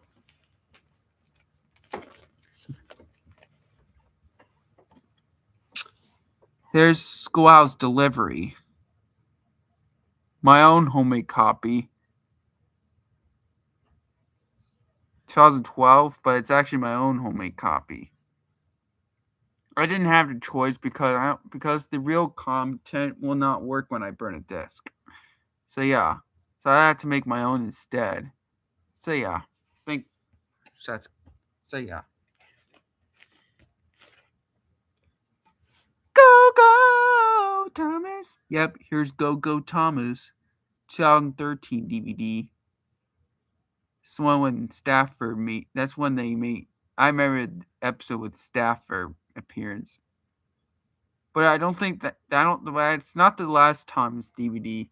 There's Schoolhouse Delivery. My own homemade copy. 2012, but it's actually my own homemade copy. I didn't have the choice because the real content will not work when I burn a disc. So yeah, so I had to make my own instead. So yeah, so yeah. Go Go Thomas. Yep, here's Go Go Thomas, 2013 DVD. It's one when Stafford meet. That's when they meet. I remember the episode with Stafford appearance. But I don't think it's not the last Thomas DVD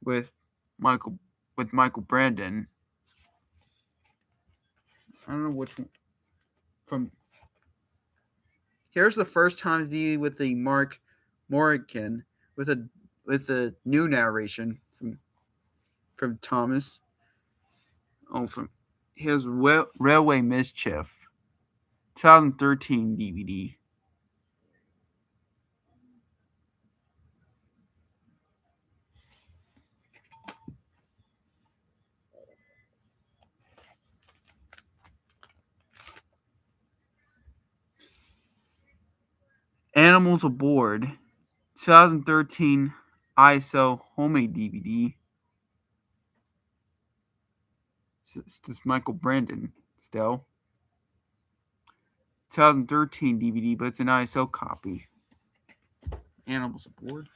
with Michael Brandon. I don't know which one. From here's the first Thomas DVD with the Mark Morgan with a new narration from from Thomas. Oh, from his Railway Mischief, 2013 DVD. Animals Aboard, 2013 ISO homemade DVD. It's this Michael Brandon still. 2013 DVD, but it's an ISO copy. Animals Aboard.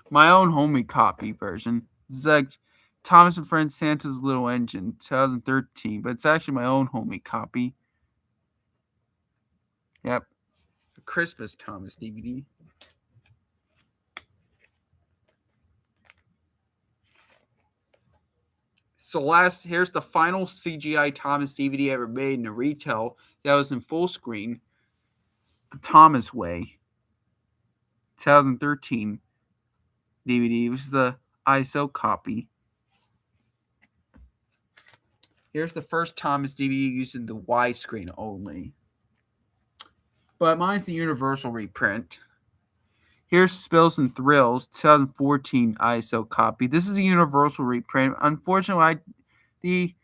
My own homemade copy version. This is like Thomas and Friends Santa's Little Engine, 2013, but it's actually my own homemade copy. Yep. It's a Christmas Thomas DVD. Celeste, here's the final CGI Thomas DVD ever made in a retail that was in full screen. The Thomas Way, 2013 DVD, which is the ISO copy. Here's the first Thomas DVD using the widescreen only. But mine's the Universal reprint. Here's Spills and Thrills, 2014 ISO copy. This is a Universal reprint. Unfortunately, the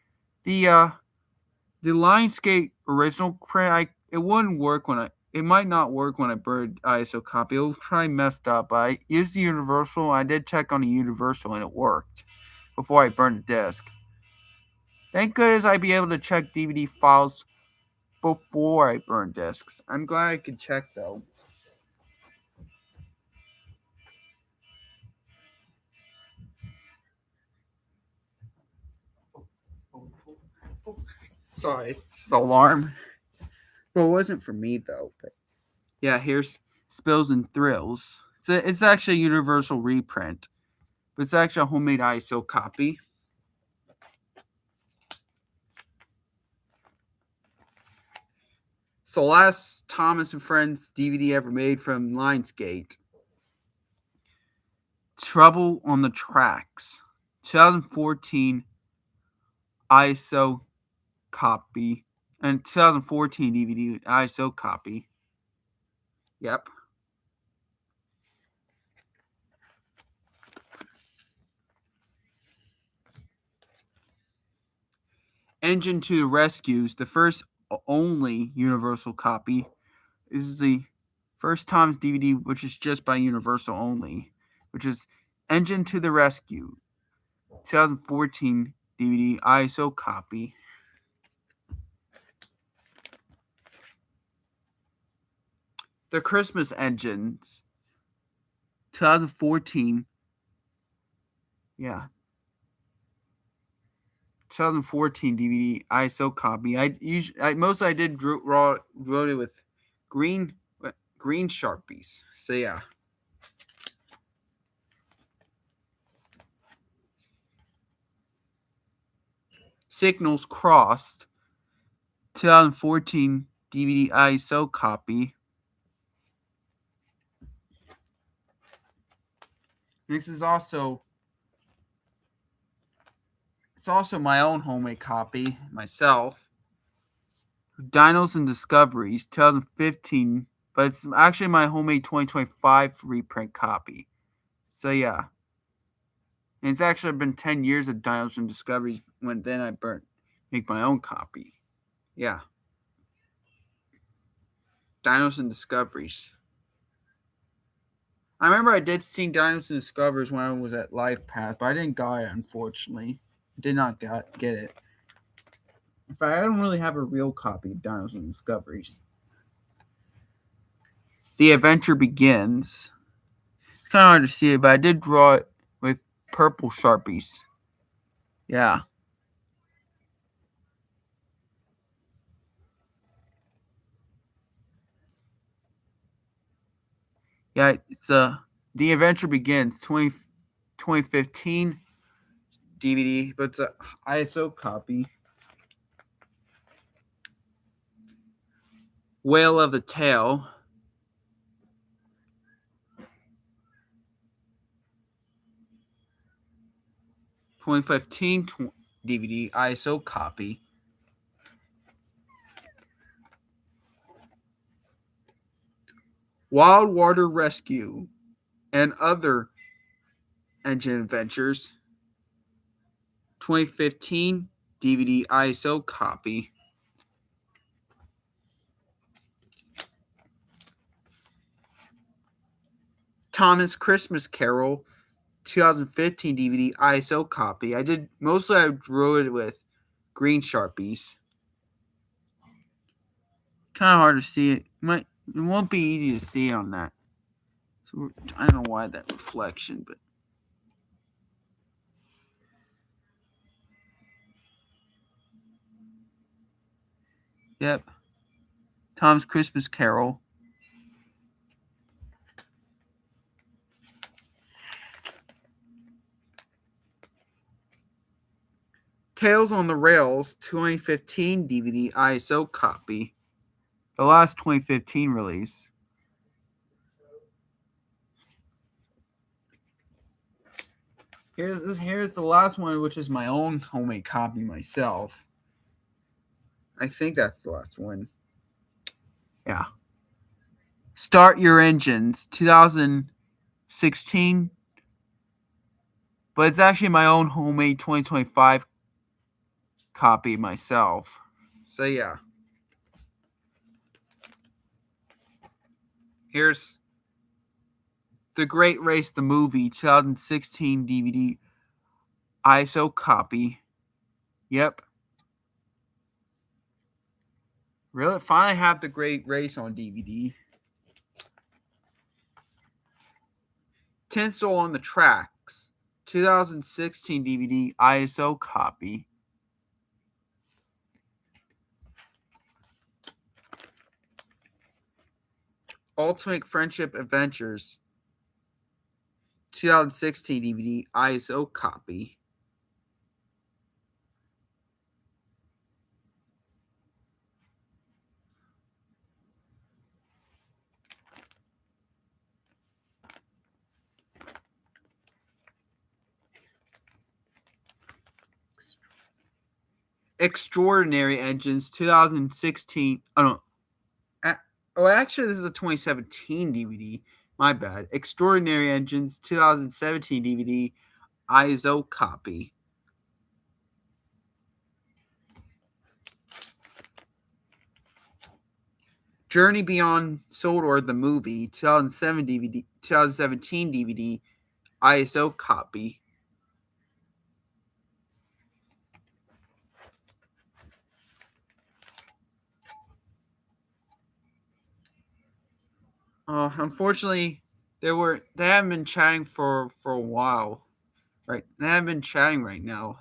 Lionsgate original print, it wouldn't work it might not work when I burned ISO copy. It was probably messed up. But I used the Universal. I did check on the Universal and it worked before I burned the disc. Thank goodness I'd be able to check DVD files before I burned discs. I'm glad I could check though. Sorry, it's the alarm. Well, it wasn't for me though. But yeah, here's Spills and Thrills. It's actually a Universal reprint, but it's actually a homemade ISO copy. So last Thomas and Friends DVD ever made from Lionsgate. Trouble on the Tracks, 2014 ISO copy, and 2014 DVD ISO copy. Yep. Engine to the Rescues, the first only Universal copy. This is the first Thomas DVD, which is just by Universal only, which is Engine to the Rescue, 2014 DVD ISO copy. The Christmas Engines, 2014. Yeah. 2014 DVD ISO copy. I wrote it with green Sharpies. So yeah. Signals Crossed, 2014 DVD ISO copy. This is also my own homemade copy myself. Dinos and Discoveries, 2015, but it's actually my homemade 2025 reprint copy. So yeah. And it's actually been 10 years of Dinos and Discoveries when then I make my own copy. Yeah. Dinos and Discoveries. I remember I did see Dinos and Discoveries when I was at Life Path, but I didn't get it, unfortunately. I did not get it. In fact, I don't really have a real copy of Dinos and Discoveries. The Adventure Begins. It's kind of hard to see it, but I did draw it with purple Sharpies. Yeah. Yeah, it's The Adventure Begins, 2015 DVD, but it's an ISO copy. Whale of the Tail. 2015 DVD ISO copy. Wild Water Rescue and Other Engine Adventures. 2015 DVD ISO copy. Thomas Christmas Carol 2015 DVD ISO copy. I drew it with green Sharpies. Kind of hard to see it. It won't be easy to see on that. So I don't know why that reflection, but yep. Tom's Christmas Carol. Tales on the Rails 2015 DVD ISO copy. The last 2015 release. Here's the last one, which is my own homemade copy myself. I think that's the last one. Yeah. Start Your Engines 2016. But it's actually my own homemade 2025 copy myself. So yeah. Here's The Great Race, the movie, 2016 DVD ISO copy. Yep. Really? Finally have The Great Race on DVD. Tinsel on the Tracks, 2016 DVD ISO copy. Ultimate Friendship Adventures, 2016 DVD ISO copy. Extraordinary Engines 2016. Actually, this is a 2017 DVD. My bad. Extraordinary Engines 2017 DVD ISO copy. Journey Beyond Sodor, the movie, 2017 DVD ISO copy. Unfortunately, they haven't been chatting for a while, right? They haven't been chatting right now.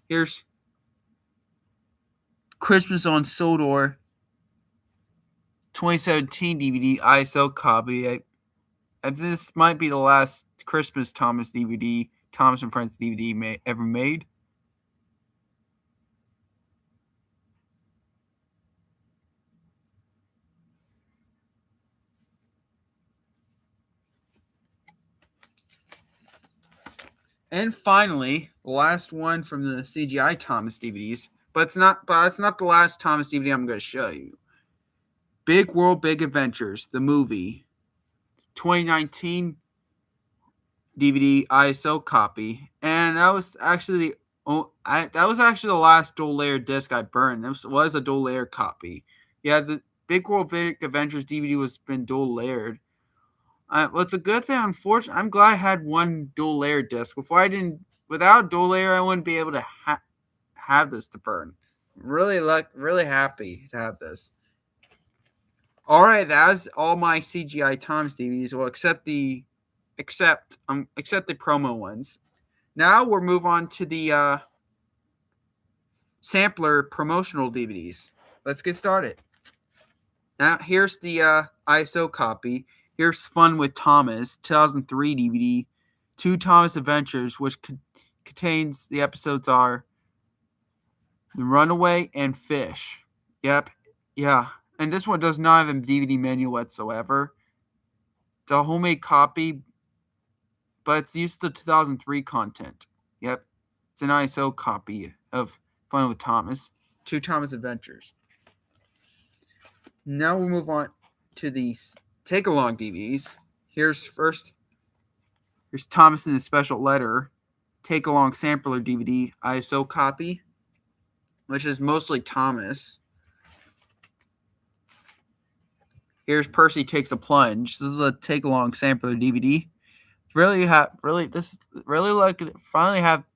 Here's Christmas on Sodor, 2017 DVD ISO copy. I think this might be the last Christmas Thomas DVD, Thomas and Friends DVD ever made. And finally, the last one from the CGI Thomas DVDs, but it's not the last Thomas DVD I'm going to show you. Big World, Big Adventures, the movie, 2019 DVD ISO copy, and that was actually the last dual layer disc I burned. This was a dual layer copy. Yeah, the Big World, Big Adventures DVD was been dual layered. Well, it's a good thing. Unfortunately, I'm glad I had one dual layer disc. Without dual layer, I wouldn't be able to have this to burn. Really happy to have this. All right, that's all my CGI Thomas DVDs. Well, except the promo ones. Now we'll move on to the sampler promotional DVDs. Let's get started. Now here's the ISO copy. Here's Fun with Thomas, 2003 DVD, Two Thomas Adventures, which contains the episodes are The Runaway and Fish. Yep, yeah. And this one does not have a DVD menu whatsoever. It's a homemade copy, but it's used to 2003 content. Yep. It's an ISO copy of Fun with Thomas. 2 Thomas Adventures. Now we'll move on to the take-along DVDs. Here's Thomas in a Special Letter, take-along sampler DVD, ISO copy, which is mostly Thomas. Here's Percy Takes a Plunge. This is a take-along sampler DVD. Finally have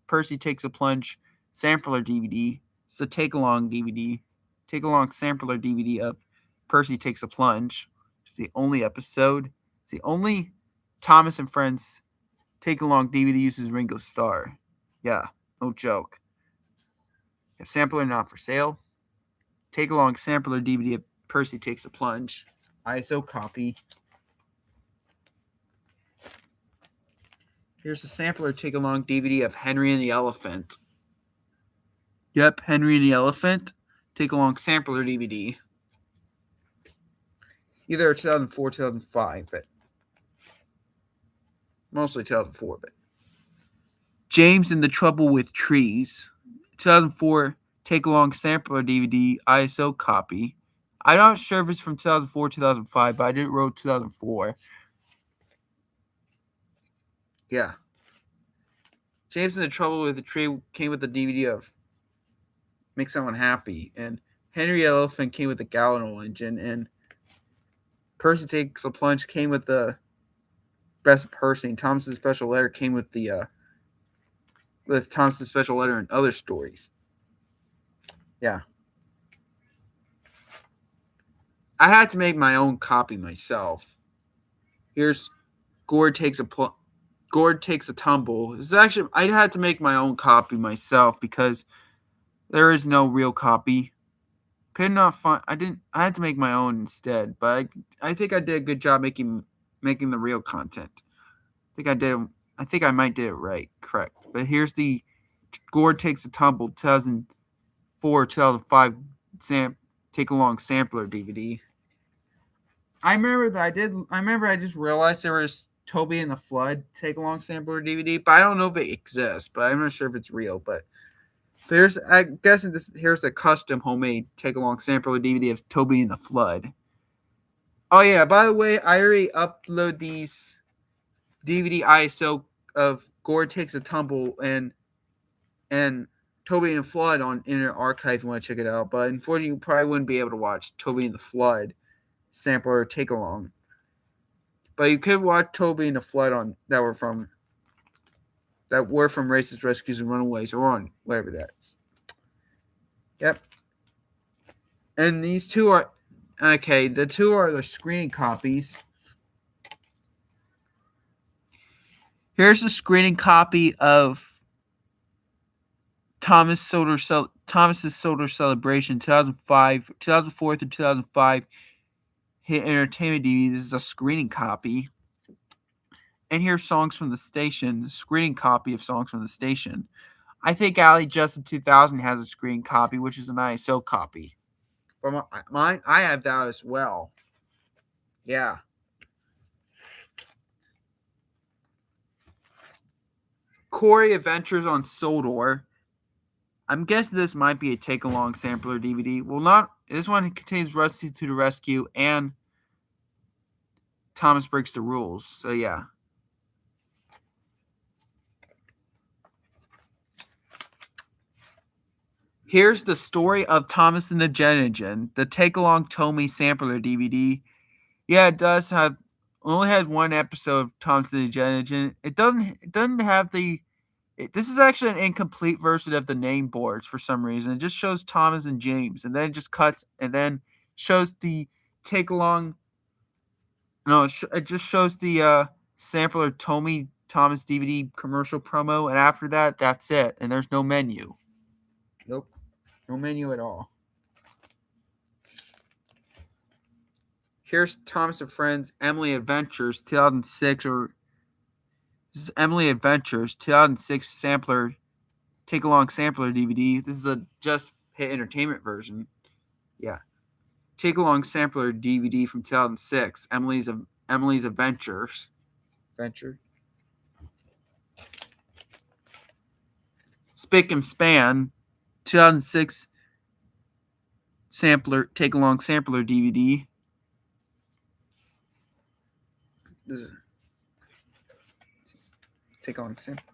Percy Takes a Plunge sampler DVD. It's a take-along DVD, take-along sampler DVD of Percy Takes a Plunge. It's the only episode. It's the only Thomas and Friends take-along DVD uses Ringo Starr. Yeah, no joke. If sampler not for sale, take-along sampler DVD of Percy Takes a Plunge. ISO copy. Here's the sampler take-along DVD of Henry and the Elephant. Yep, Henry and the Elephant. Take-along sampler DVD. Either 2004 or 2005, but mostly 2004. But James and the Trouble with Trees. 2004 take-along sampler DVD ISO copy. I'm not sure if it's from 2004 or 2005, but I did wrote 2004. Yeah. James and the Trouble with the Tree came with the DVD of Make Someone Happy, and Henry Elephant came with the Gallinal Engine, and Percy Takes a Plunge came with the Best of Percy, and Thomas's Special Letter came with the with Thomas's Special Letter and other stories. Yeah. I had to make my own copy myself. Here's Gord Takes a Tumble. This is actually, I had to make my own copy myself because there is no real copy. Could not find. I had to make my own instead. But I think I did a good job making the real content. I think I might did it right, correct. But here's the Gord Takes a Tumble 2004-2005 take along sampler DVD. I remember I just realized there was Toby and the Flood take along sampler DVD, but I don't know if it exists. But I'm not sure if it's real. But here's a custom homemade take along sampler DVD of Toby and the Flood. Oh yeah, by the way, I already upload these DVD ISO of Gord Takes a Tumble and Toby and the Flood on Internet Archive if you want to check it out. But unfortunately, you probably wouldn't be able to watch Toby and the Flood sampler or take along. But you could watch Toby and the Flood that were from Racist Rescues and Runaways, or on whatever that is. Yep. And these two are okay. The two are the screening copies. Here's the screening copy of Thomas's Solar Celebration 2004 through 2005 hit entertainment DVD. This is a screening copy. And here's Songs from the Station, screening copy of Songs from the Station. I think Alley Justin 2000 has a screen copy, which is an ISO copy. But mine, I have that as well. Yeah. Cory Adventures on Sodor. I'm guessing this might be a take-along sampler DVD. Well, not. This one contains Rusty to the Rescue and Thomas Breaks the Rules. So, yeah. Here's the Story of Thomas and the Jet Engine, the take-along Tomy sampler DVD. Yeah, it does have. Only has one episode of Thomas and the Jet Engine. It doesn't have the. This is actually an incomplete version of the name boards for some reason. It just shows Thomas and James, and then it just cuts and then shows the take-along. No, it just shows the sampler Tomy Thomas DVD commercial promo, and after that, that's it. And there's no menu. Nope. No menu at all. Here's Thomas and Friends Emily Adventures 2006, or this is Emily Adventures 2006 sampler take-along sampler DVD. This is a just hit entertainment version. Yeah. Take-along sampler DVD from 2006, Emily's Adventures. Adventure. Spick and Span, 2006 sampler, take along sampler DVD. This is take along sampler.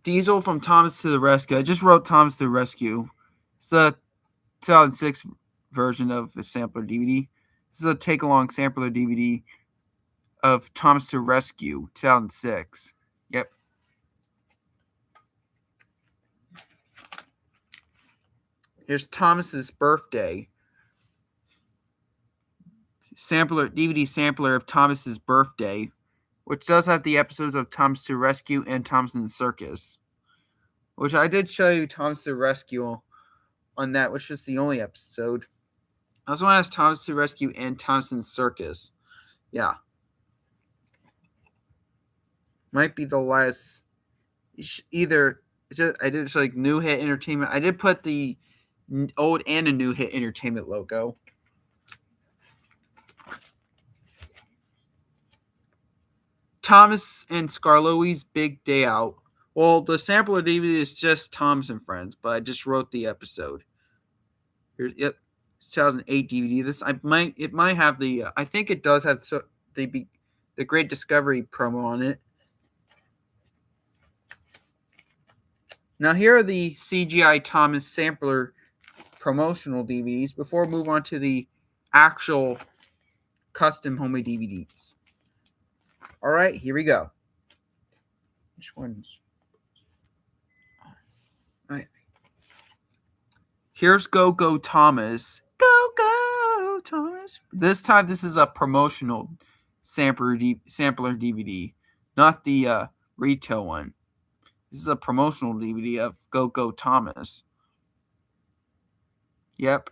Diesel from Thomas to the Rescue. I just wrote Thomas to the Rescue. It's a 2006 version of the sampler DVD. This is a take along sampler DVD of Thomas to Rescue, 2006. Yep. Here's Thomas's Birthday. DVD sampler of Thomas's Birthday, which does have the episodes of Thomas to Rescue and Thomas in the Circus. Which I did show you Thomas to Rescue on that, which is the only episode. I also want to ask Thomas to Rescue and Thomas in the Circus. Yeah. Might be the last. Either I did like New Hit Entertainment. I did put the old and a New Hit Entertainment logo. Thomas and Skarloey's Big Day Out. Well, the sampler DVD is just Thomas and Friends, but I just wrote the episode. Here's 2008 DVD. It might have the. I think it does have the Great Discovery promo on it. Now here are the CGI Thomas sampler promotional DVDs before we move on to the actual custom homemade DVDs. All right, here we go. Which ones? All right. Here's Go Go Thomas. Go Go Thomas. This time, this is a promotional sampler DVD, not the retail one. This is a promotional DVD of Go Go Thomas. Yep.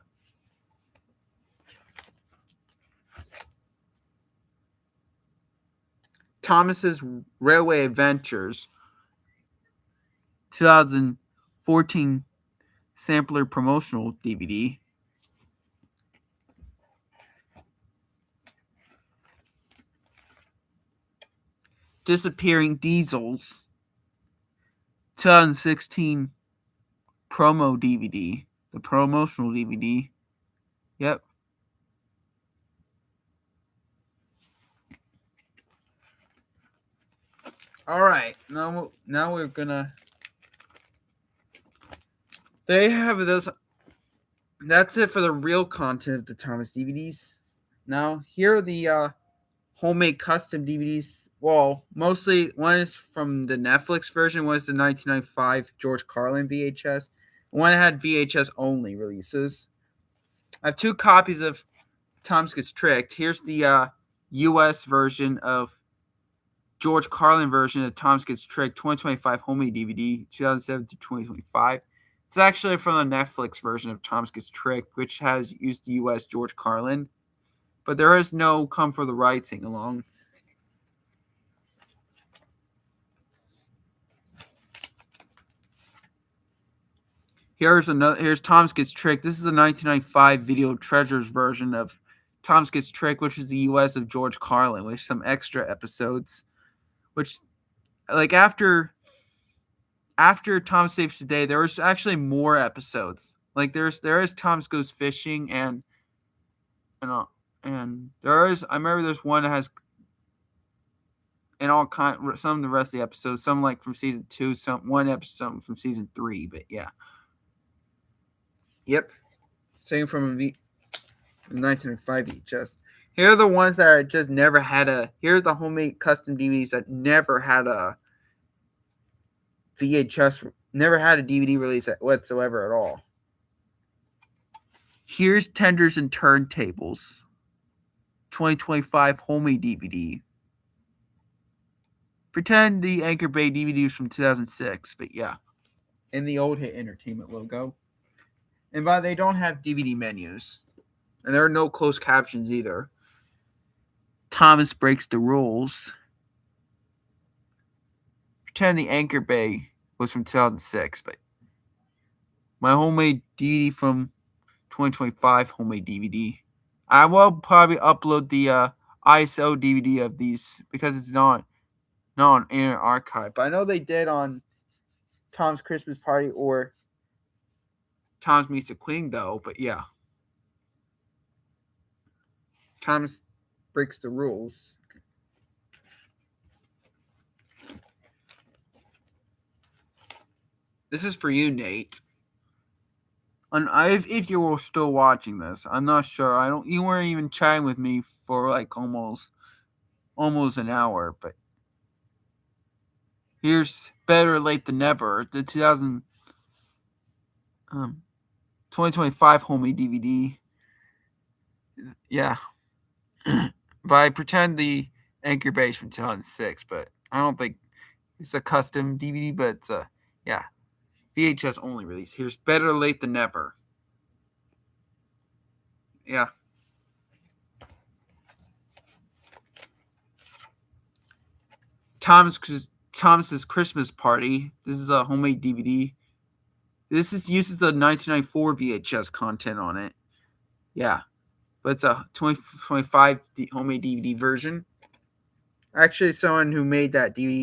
Thomas's Railway Adventures, 2014 sampler promotional DVD. Disappearing Diesels, 2016 promo DVD, the promotional DVD. Yep. All right, now we're gonna. They have those. That's it for the real content of the Thomas DVDs. Now here are the homemade custom DVDs. Well, mostly one is from the Netflix version. One is the 1995 George Carlin VHS. One had VHS only releases. I have 2 copies of Thomas Gets Tricked. Here's the U.S. version of George Carlin version of Thomas Gets Tricked 2025 homemade DVD, 2007 to 2025. It's actually from the Netflix version of Thomas Gets Tricked, which has used the U.S. George Carlin. But there is no Come for the Ride sing along. Here's Thomas Gets Tricked. This is a 1995 Video Treasures version of Thomas Gets Tricked, which is the U.S. of George Carlin, with some extra episodes. Which, like after Thomas Saves the Day, there was actually more episodes. Like there is Thomas Goes Fishing and there is, I remember there's one that has some of the rest of the episodes, some like from season 2, one episode from season 3, but yeah. Yep. Same from 1905 VHS. Here are the ones that are just never had here's the homemade custom DVDs that never had a VHS, never had a DVD release whatsoever at all. Here's Tenders and Turntables, 2025 homemade DVD. Pretend the Anchor Bay DVD was from 2006, but yeah. And the Old Hit Entertainment logo. And they don't have DVD menus. And there are no closed captions either. Thomas Breaks the Rules. Pretend the Anchor Bay was from 2006, but my homemade DVD from 2025 homemade DVD. I will probably upload the ISO DVD of these because it's not in an archive. But I know they did on Tom's Christmas Party or Tom's Meets the Queen, though. But yeah, Thomas breaks the rules. This is for you, Nate. And if you were still watching this, I'm not sure. I don't. You weren't even chatting with me for like almost an hour. But here's Better Late Than Never, the 2025 homemade DVD. Yeah, but I pretend the Anchor Base from 2006, but I don't think it's a custom DVD. But yeah, VHS only release. Here's Better Late Than Never. Yeah. Thomas's Christmas Party. This is a homemade DVD. This uses the 1994 VHS content on it. Yeah. But it's a 2025 homemade DVD version. Actually, someone who made that DVD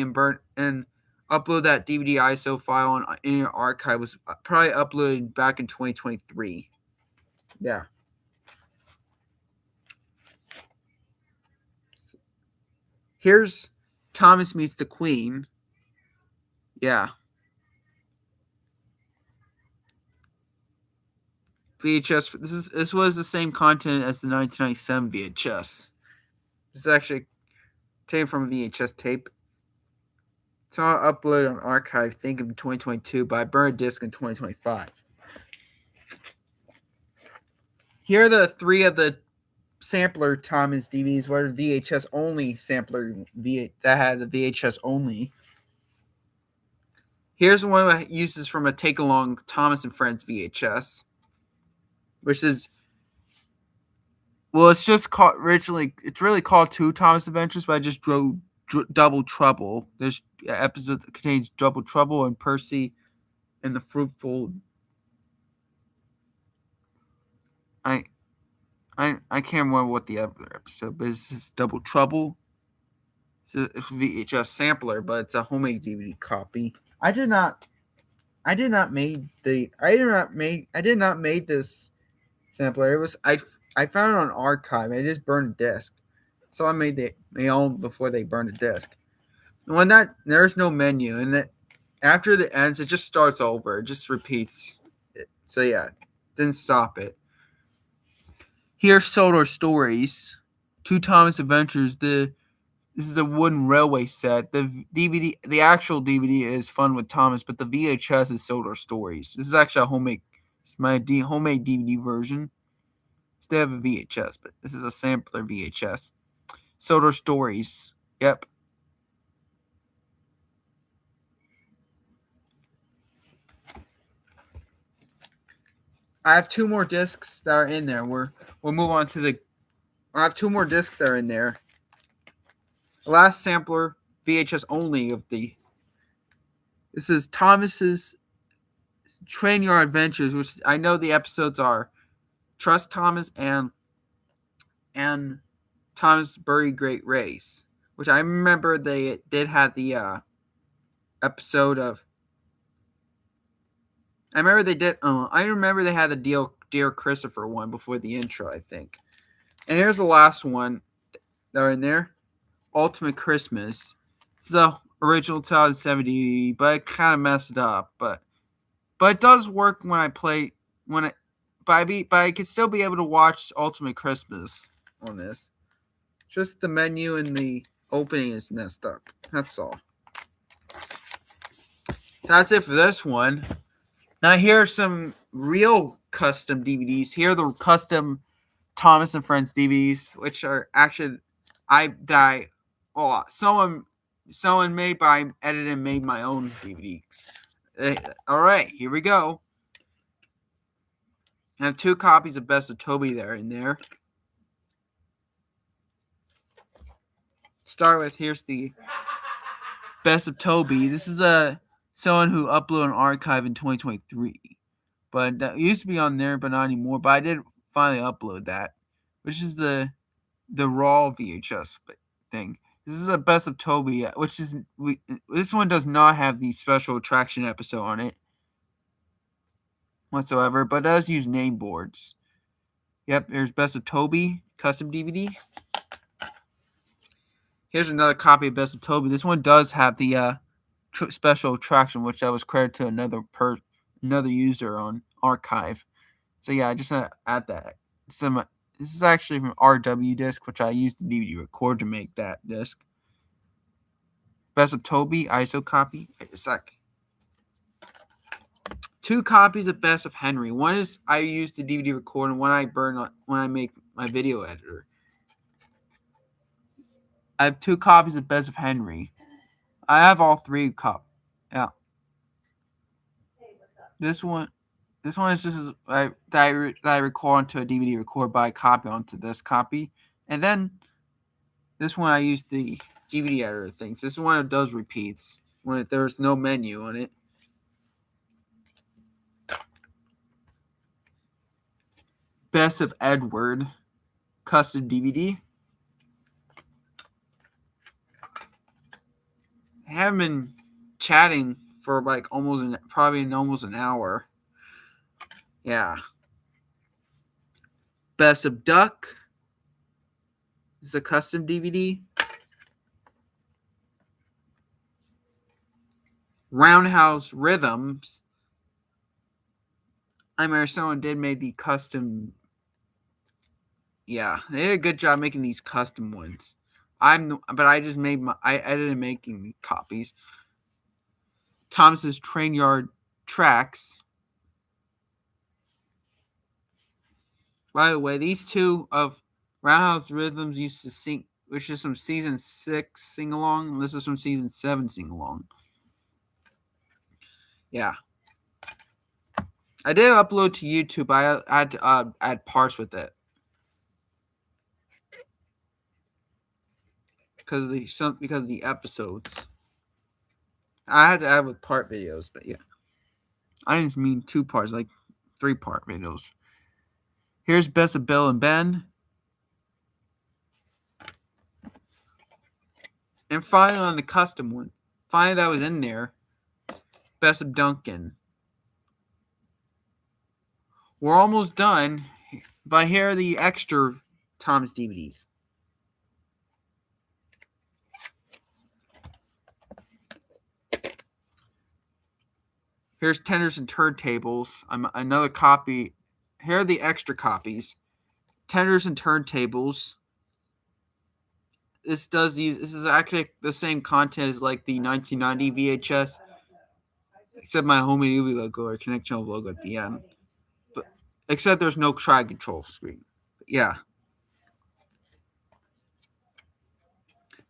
and burnt and upload that DVD ISO file in your archive was probably uploaded back in 2023. Yeah. Here's Thomas Meets the Queen. Yeah. VHS. This was the same content as the 1997 VHS. This is actually taken from a VHS tape. It's not uploaded on archive. Think of 2022, but I burned a disc in 2025. Here are the three of the sampler Thomas DVDs. What are VHS only sampler that had the VHS only. Here's one that uses from a Take Along Thomas and Friends VHS, which is, well, it's just called originally. It's really called Two Thomas Adventures, but I just drew Double Trouble. There's an episode that contains Double Trouble and Percy and the Fruitful. I can't remember what the other episode, but it's just Double Trouble. It's a VHS sampler, but it's a homemade DVD copy. I did not make this sampler. It was I found it on archive. I just burned a disc, so I made my own before they burned a disc. And when there's no menu, and that after the ends, it just starts over. It just repeats it. So yeah, didn't stop it. Here's Sodor Stories, Two Thomas Adventures. This is a wooden railway set. The DVD, the actual DVD is Fun with Thomas, but the VHS is Sodor Stories. This is actually homemade DVD version. Instead of a VHS, but this is a sampler VHS. Sodor Stories. Yep. I have two more discs that are in there. We'll move on to I have two more discs that are in there. The last sampler, VHS only of the. This is Thomas's Train Your Adventures, which I know the episodes are Trust Thomas and Thomas Bury Great Race, which I remember they did have the episode of. I remember they had the Dear Christopher one before the intro, I think. And here's the last one that are in there. Ultimate Christmas. It's the original 2070, but I kind of messed it up. But it does work when I play but I could still be able to watch Ultimate Christmas on this. Just the menu and the opening is messed up. That's all. That's it for this one. Now here are some real custom DVDs. Here are the custom Thomas and Friends DVDs, which are actually someone made by edited and made my own DVDs. All right, here we go. I have two copies of Best of Toby there in there. Start with, here's the Best of Toby. This is someone who uploaded an archive in 2023, but that used to be on there, but not anymore. But I did finally upload that, which is the raw VHS thing. This is a Best of Toby, which is this one does not have the special attraction episode on it whatsoever, but does use name boards. Yep, there's Best of Toby custom DVD. Here's another copy of Best of Toby. This one does have the special attraction, which I was credited to another user on archive. So yeah, I just had to add that. This is actually from RW disc, which I used the DVD record to make that disc. Best of Toby ISO copy. Wait a sec. 2 copies of Best of Henry. One is I use the DVD record, and one I burn when I make my video editor. I have 2 copies of Best of Henry. I have all 3 copies. Yeah. This one is just that I record onto a DVD record by copy onto this copy, and then this one I use the DVD editor things. This one does repeats when there's no menu on it. Best of Edward custom DVD. I haven't been chatting for like almost an hour. Yeah. Best of Duck. This is a custom DVD. Roundhouse Rhythms. I remember someone did make the custom. Yeah, they did a good job making these custom ones. I edited making the copies. Thomas's Train Yard Tracks. By the way, these 2 of Roundhouse Rhythms used to sing, which is from season 6 sing along, and this is from season 7 sing along. Yeah. I did upload to YouTube. I had to add parts with it. Because of the episodes. I had to add with part videos, but yeah. I didn't mean 2 parts, like 3-part videos. Here's Best of Bill and Ben. And finally on the custom one. Finally that was in there. Best of Duncan. We're almost done. But here are the extra Thomas DVDs. Here's Tenders and Turntables. Another copy. Here are the extra copies. Tenders and Turntables. This is actually the same content as like the 1990 VHS, except my homie Ubi logo or connection logo at the end. But except there's no track control screen. But yeah.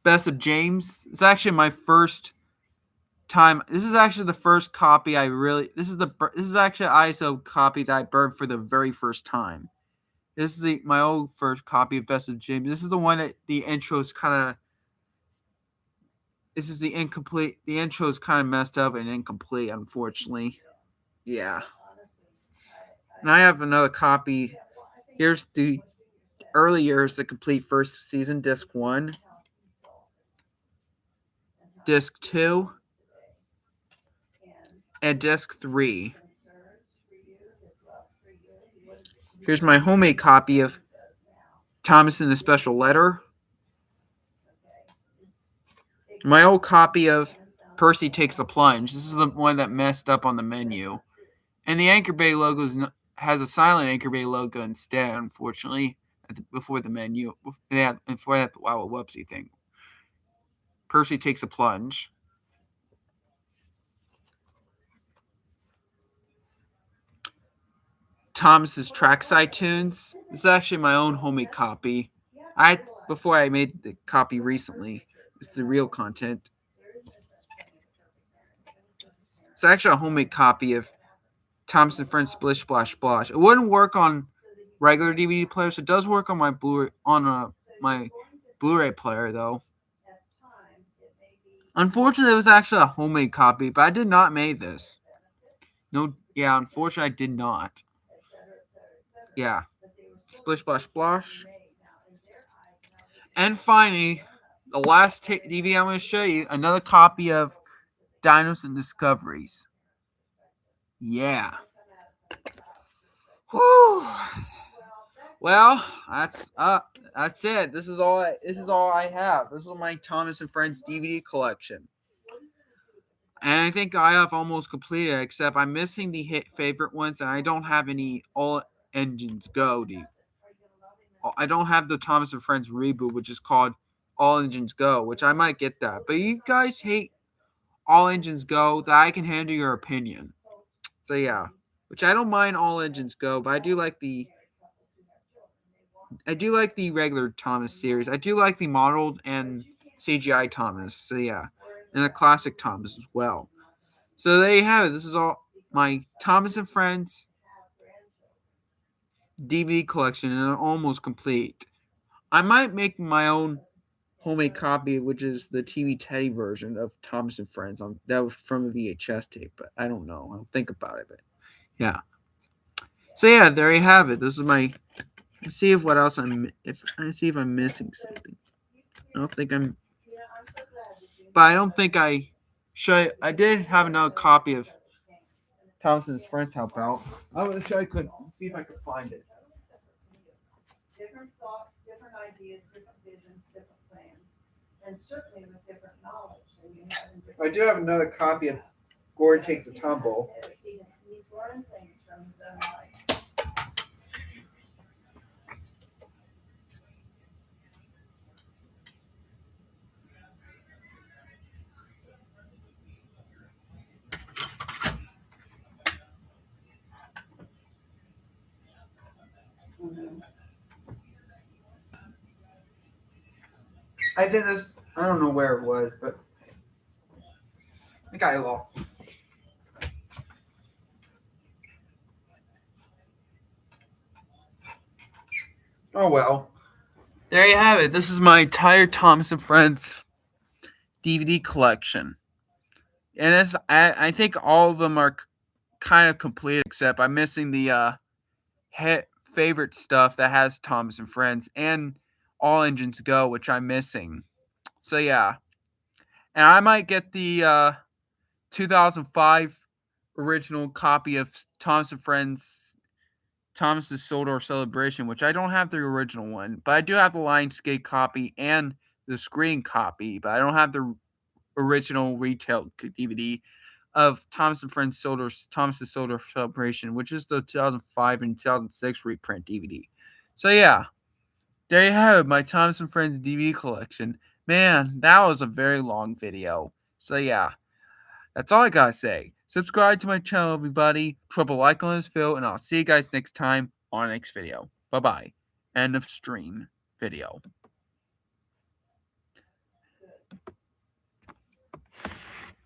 Best of James. It's actually my first time. This is actually the first copy This is actually an ISO copy that I burned for the very first time. This is my old first copy of Best of James. This is the one that the intro is kind of. This is the incomplete. The intro is kind of messed up and incomplete, unfortunately. Yeah. And I have another copy. Here's the early years, the complete first season, disc 1, disc 2, and disc 3. Here's my homemade copy of Thomas and the Special Letter. My old copy of Percy Takes the Plunge. This is the one that messed up on the menu. And the Anchor Bay logo has a silent Anchor Bay logo instead, unfortunately, before the menu. Before that, the Wow Whoopsie thing. Percy Takes a Plunge. Thomas's Trackside Tunes. This is actually my own homemade copy. Before I made the copy recently. It's the real content. It's actually a homemade copy of Thomas and Friends Splish Splash Splosh. It wouldn't work on regular DVD players. It does work on my my Blu-ray player though. Unfortunately, it was actually a homemade copy, but I did not make this. No, yeah, unfortunately, I did not. Yeah. Splish Splash Splosh. And finally, the last DVD I'm going to show you, another copy of Dinos and Discoveries. Yeah. Whew. Well, that's it. This is all I have. This is my Thomas and Friends DVD collection. And I think I have almost completed it, except I'm missing the hit favorite ones, and I don't have any All Engines Go. I don't have the Thomas and Friends reboot, which is called All Engines Go, which I might get that. But you guys hate All Engines Go, that I can handle your opinion. So yeah, which I don't mind All Engines Go, but I do like the regular Thomas series. I do like the modeled and CGI Thomas. So yeah, and the classic Thomas as well. So there you have it. This is all my Thomas and Friends DVD collection, and almost complete. I might make my own homemade copy, which is the TV Teddy version of Thomas and Friends. That was from a VHS tape, but I don't know. I'll think about it. But yeah. So yeah, there you have it. This is my. Let's see if what else if I'm missing something. I don't think I'm. But I don't think I should. I did have another copy of Thomas and his Friends Help Out. I wish I could see if I could find it. Different thoughts, different ideas, different visions, different plans, and certainly with different knowledge. I do have another copy of Gordon Takes a Tumble. He's learned things from his own life. I think this. I don't know where it was, but I got it all. Oh well. There you have it. This is my entire Thomas and Friends DVD collection, and I think all of them are kind of complete, except I'm missing the favorite stuff that has Thomas and Friends and All Engines Go, which I'm missing. So yeah, and I might get the 2005 original copy of Thomas and Friends, Thomas's Sodor Celebration, which I don't have the original one, but I do have the Lionsgate copy and the screen copy, but I don't have the original retail DVD of Thomas and Friends Thomas's Sodor Celebration, which is the 2005 and 2006 reprint DVD. So yeah, there you have it, my Thomas and Friends DVD collection. Man, that was a very long video. So yeah, that's all I gotta say. Subscribe to my channel, everybody. Drop a like on this video, and I'll see you guys next time on the next video. Bye bye. End of stream video.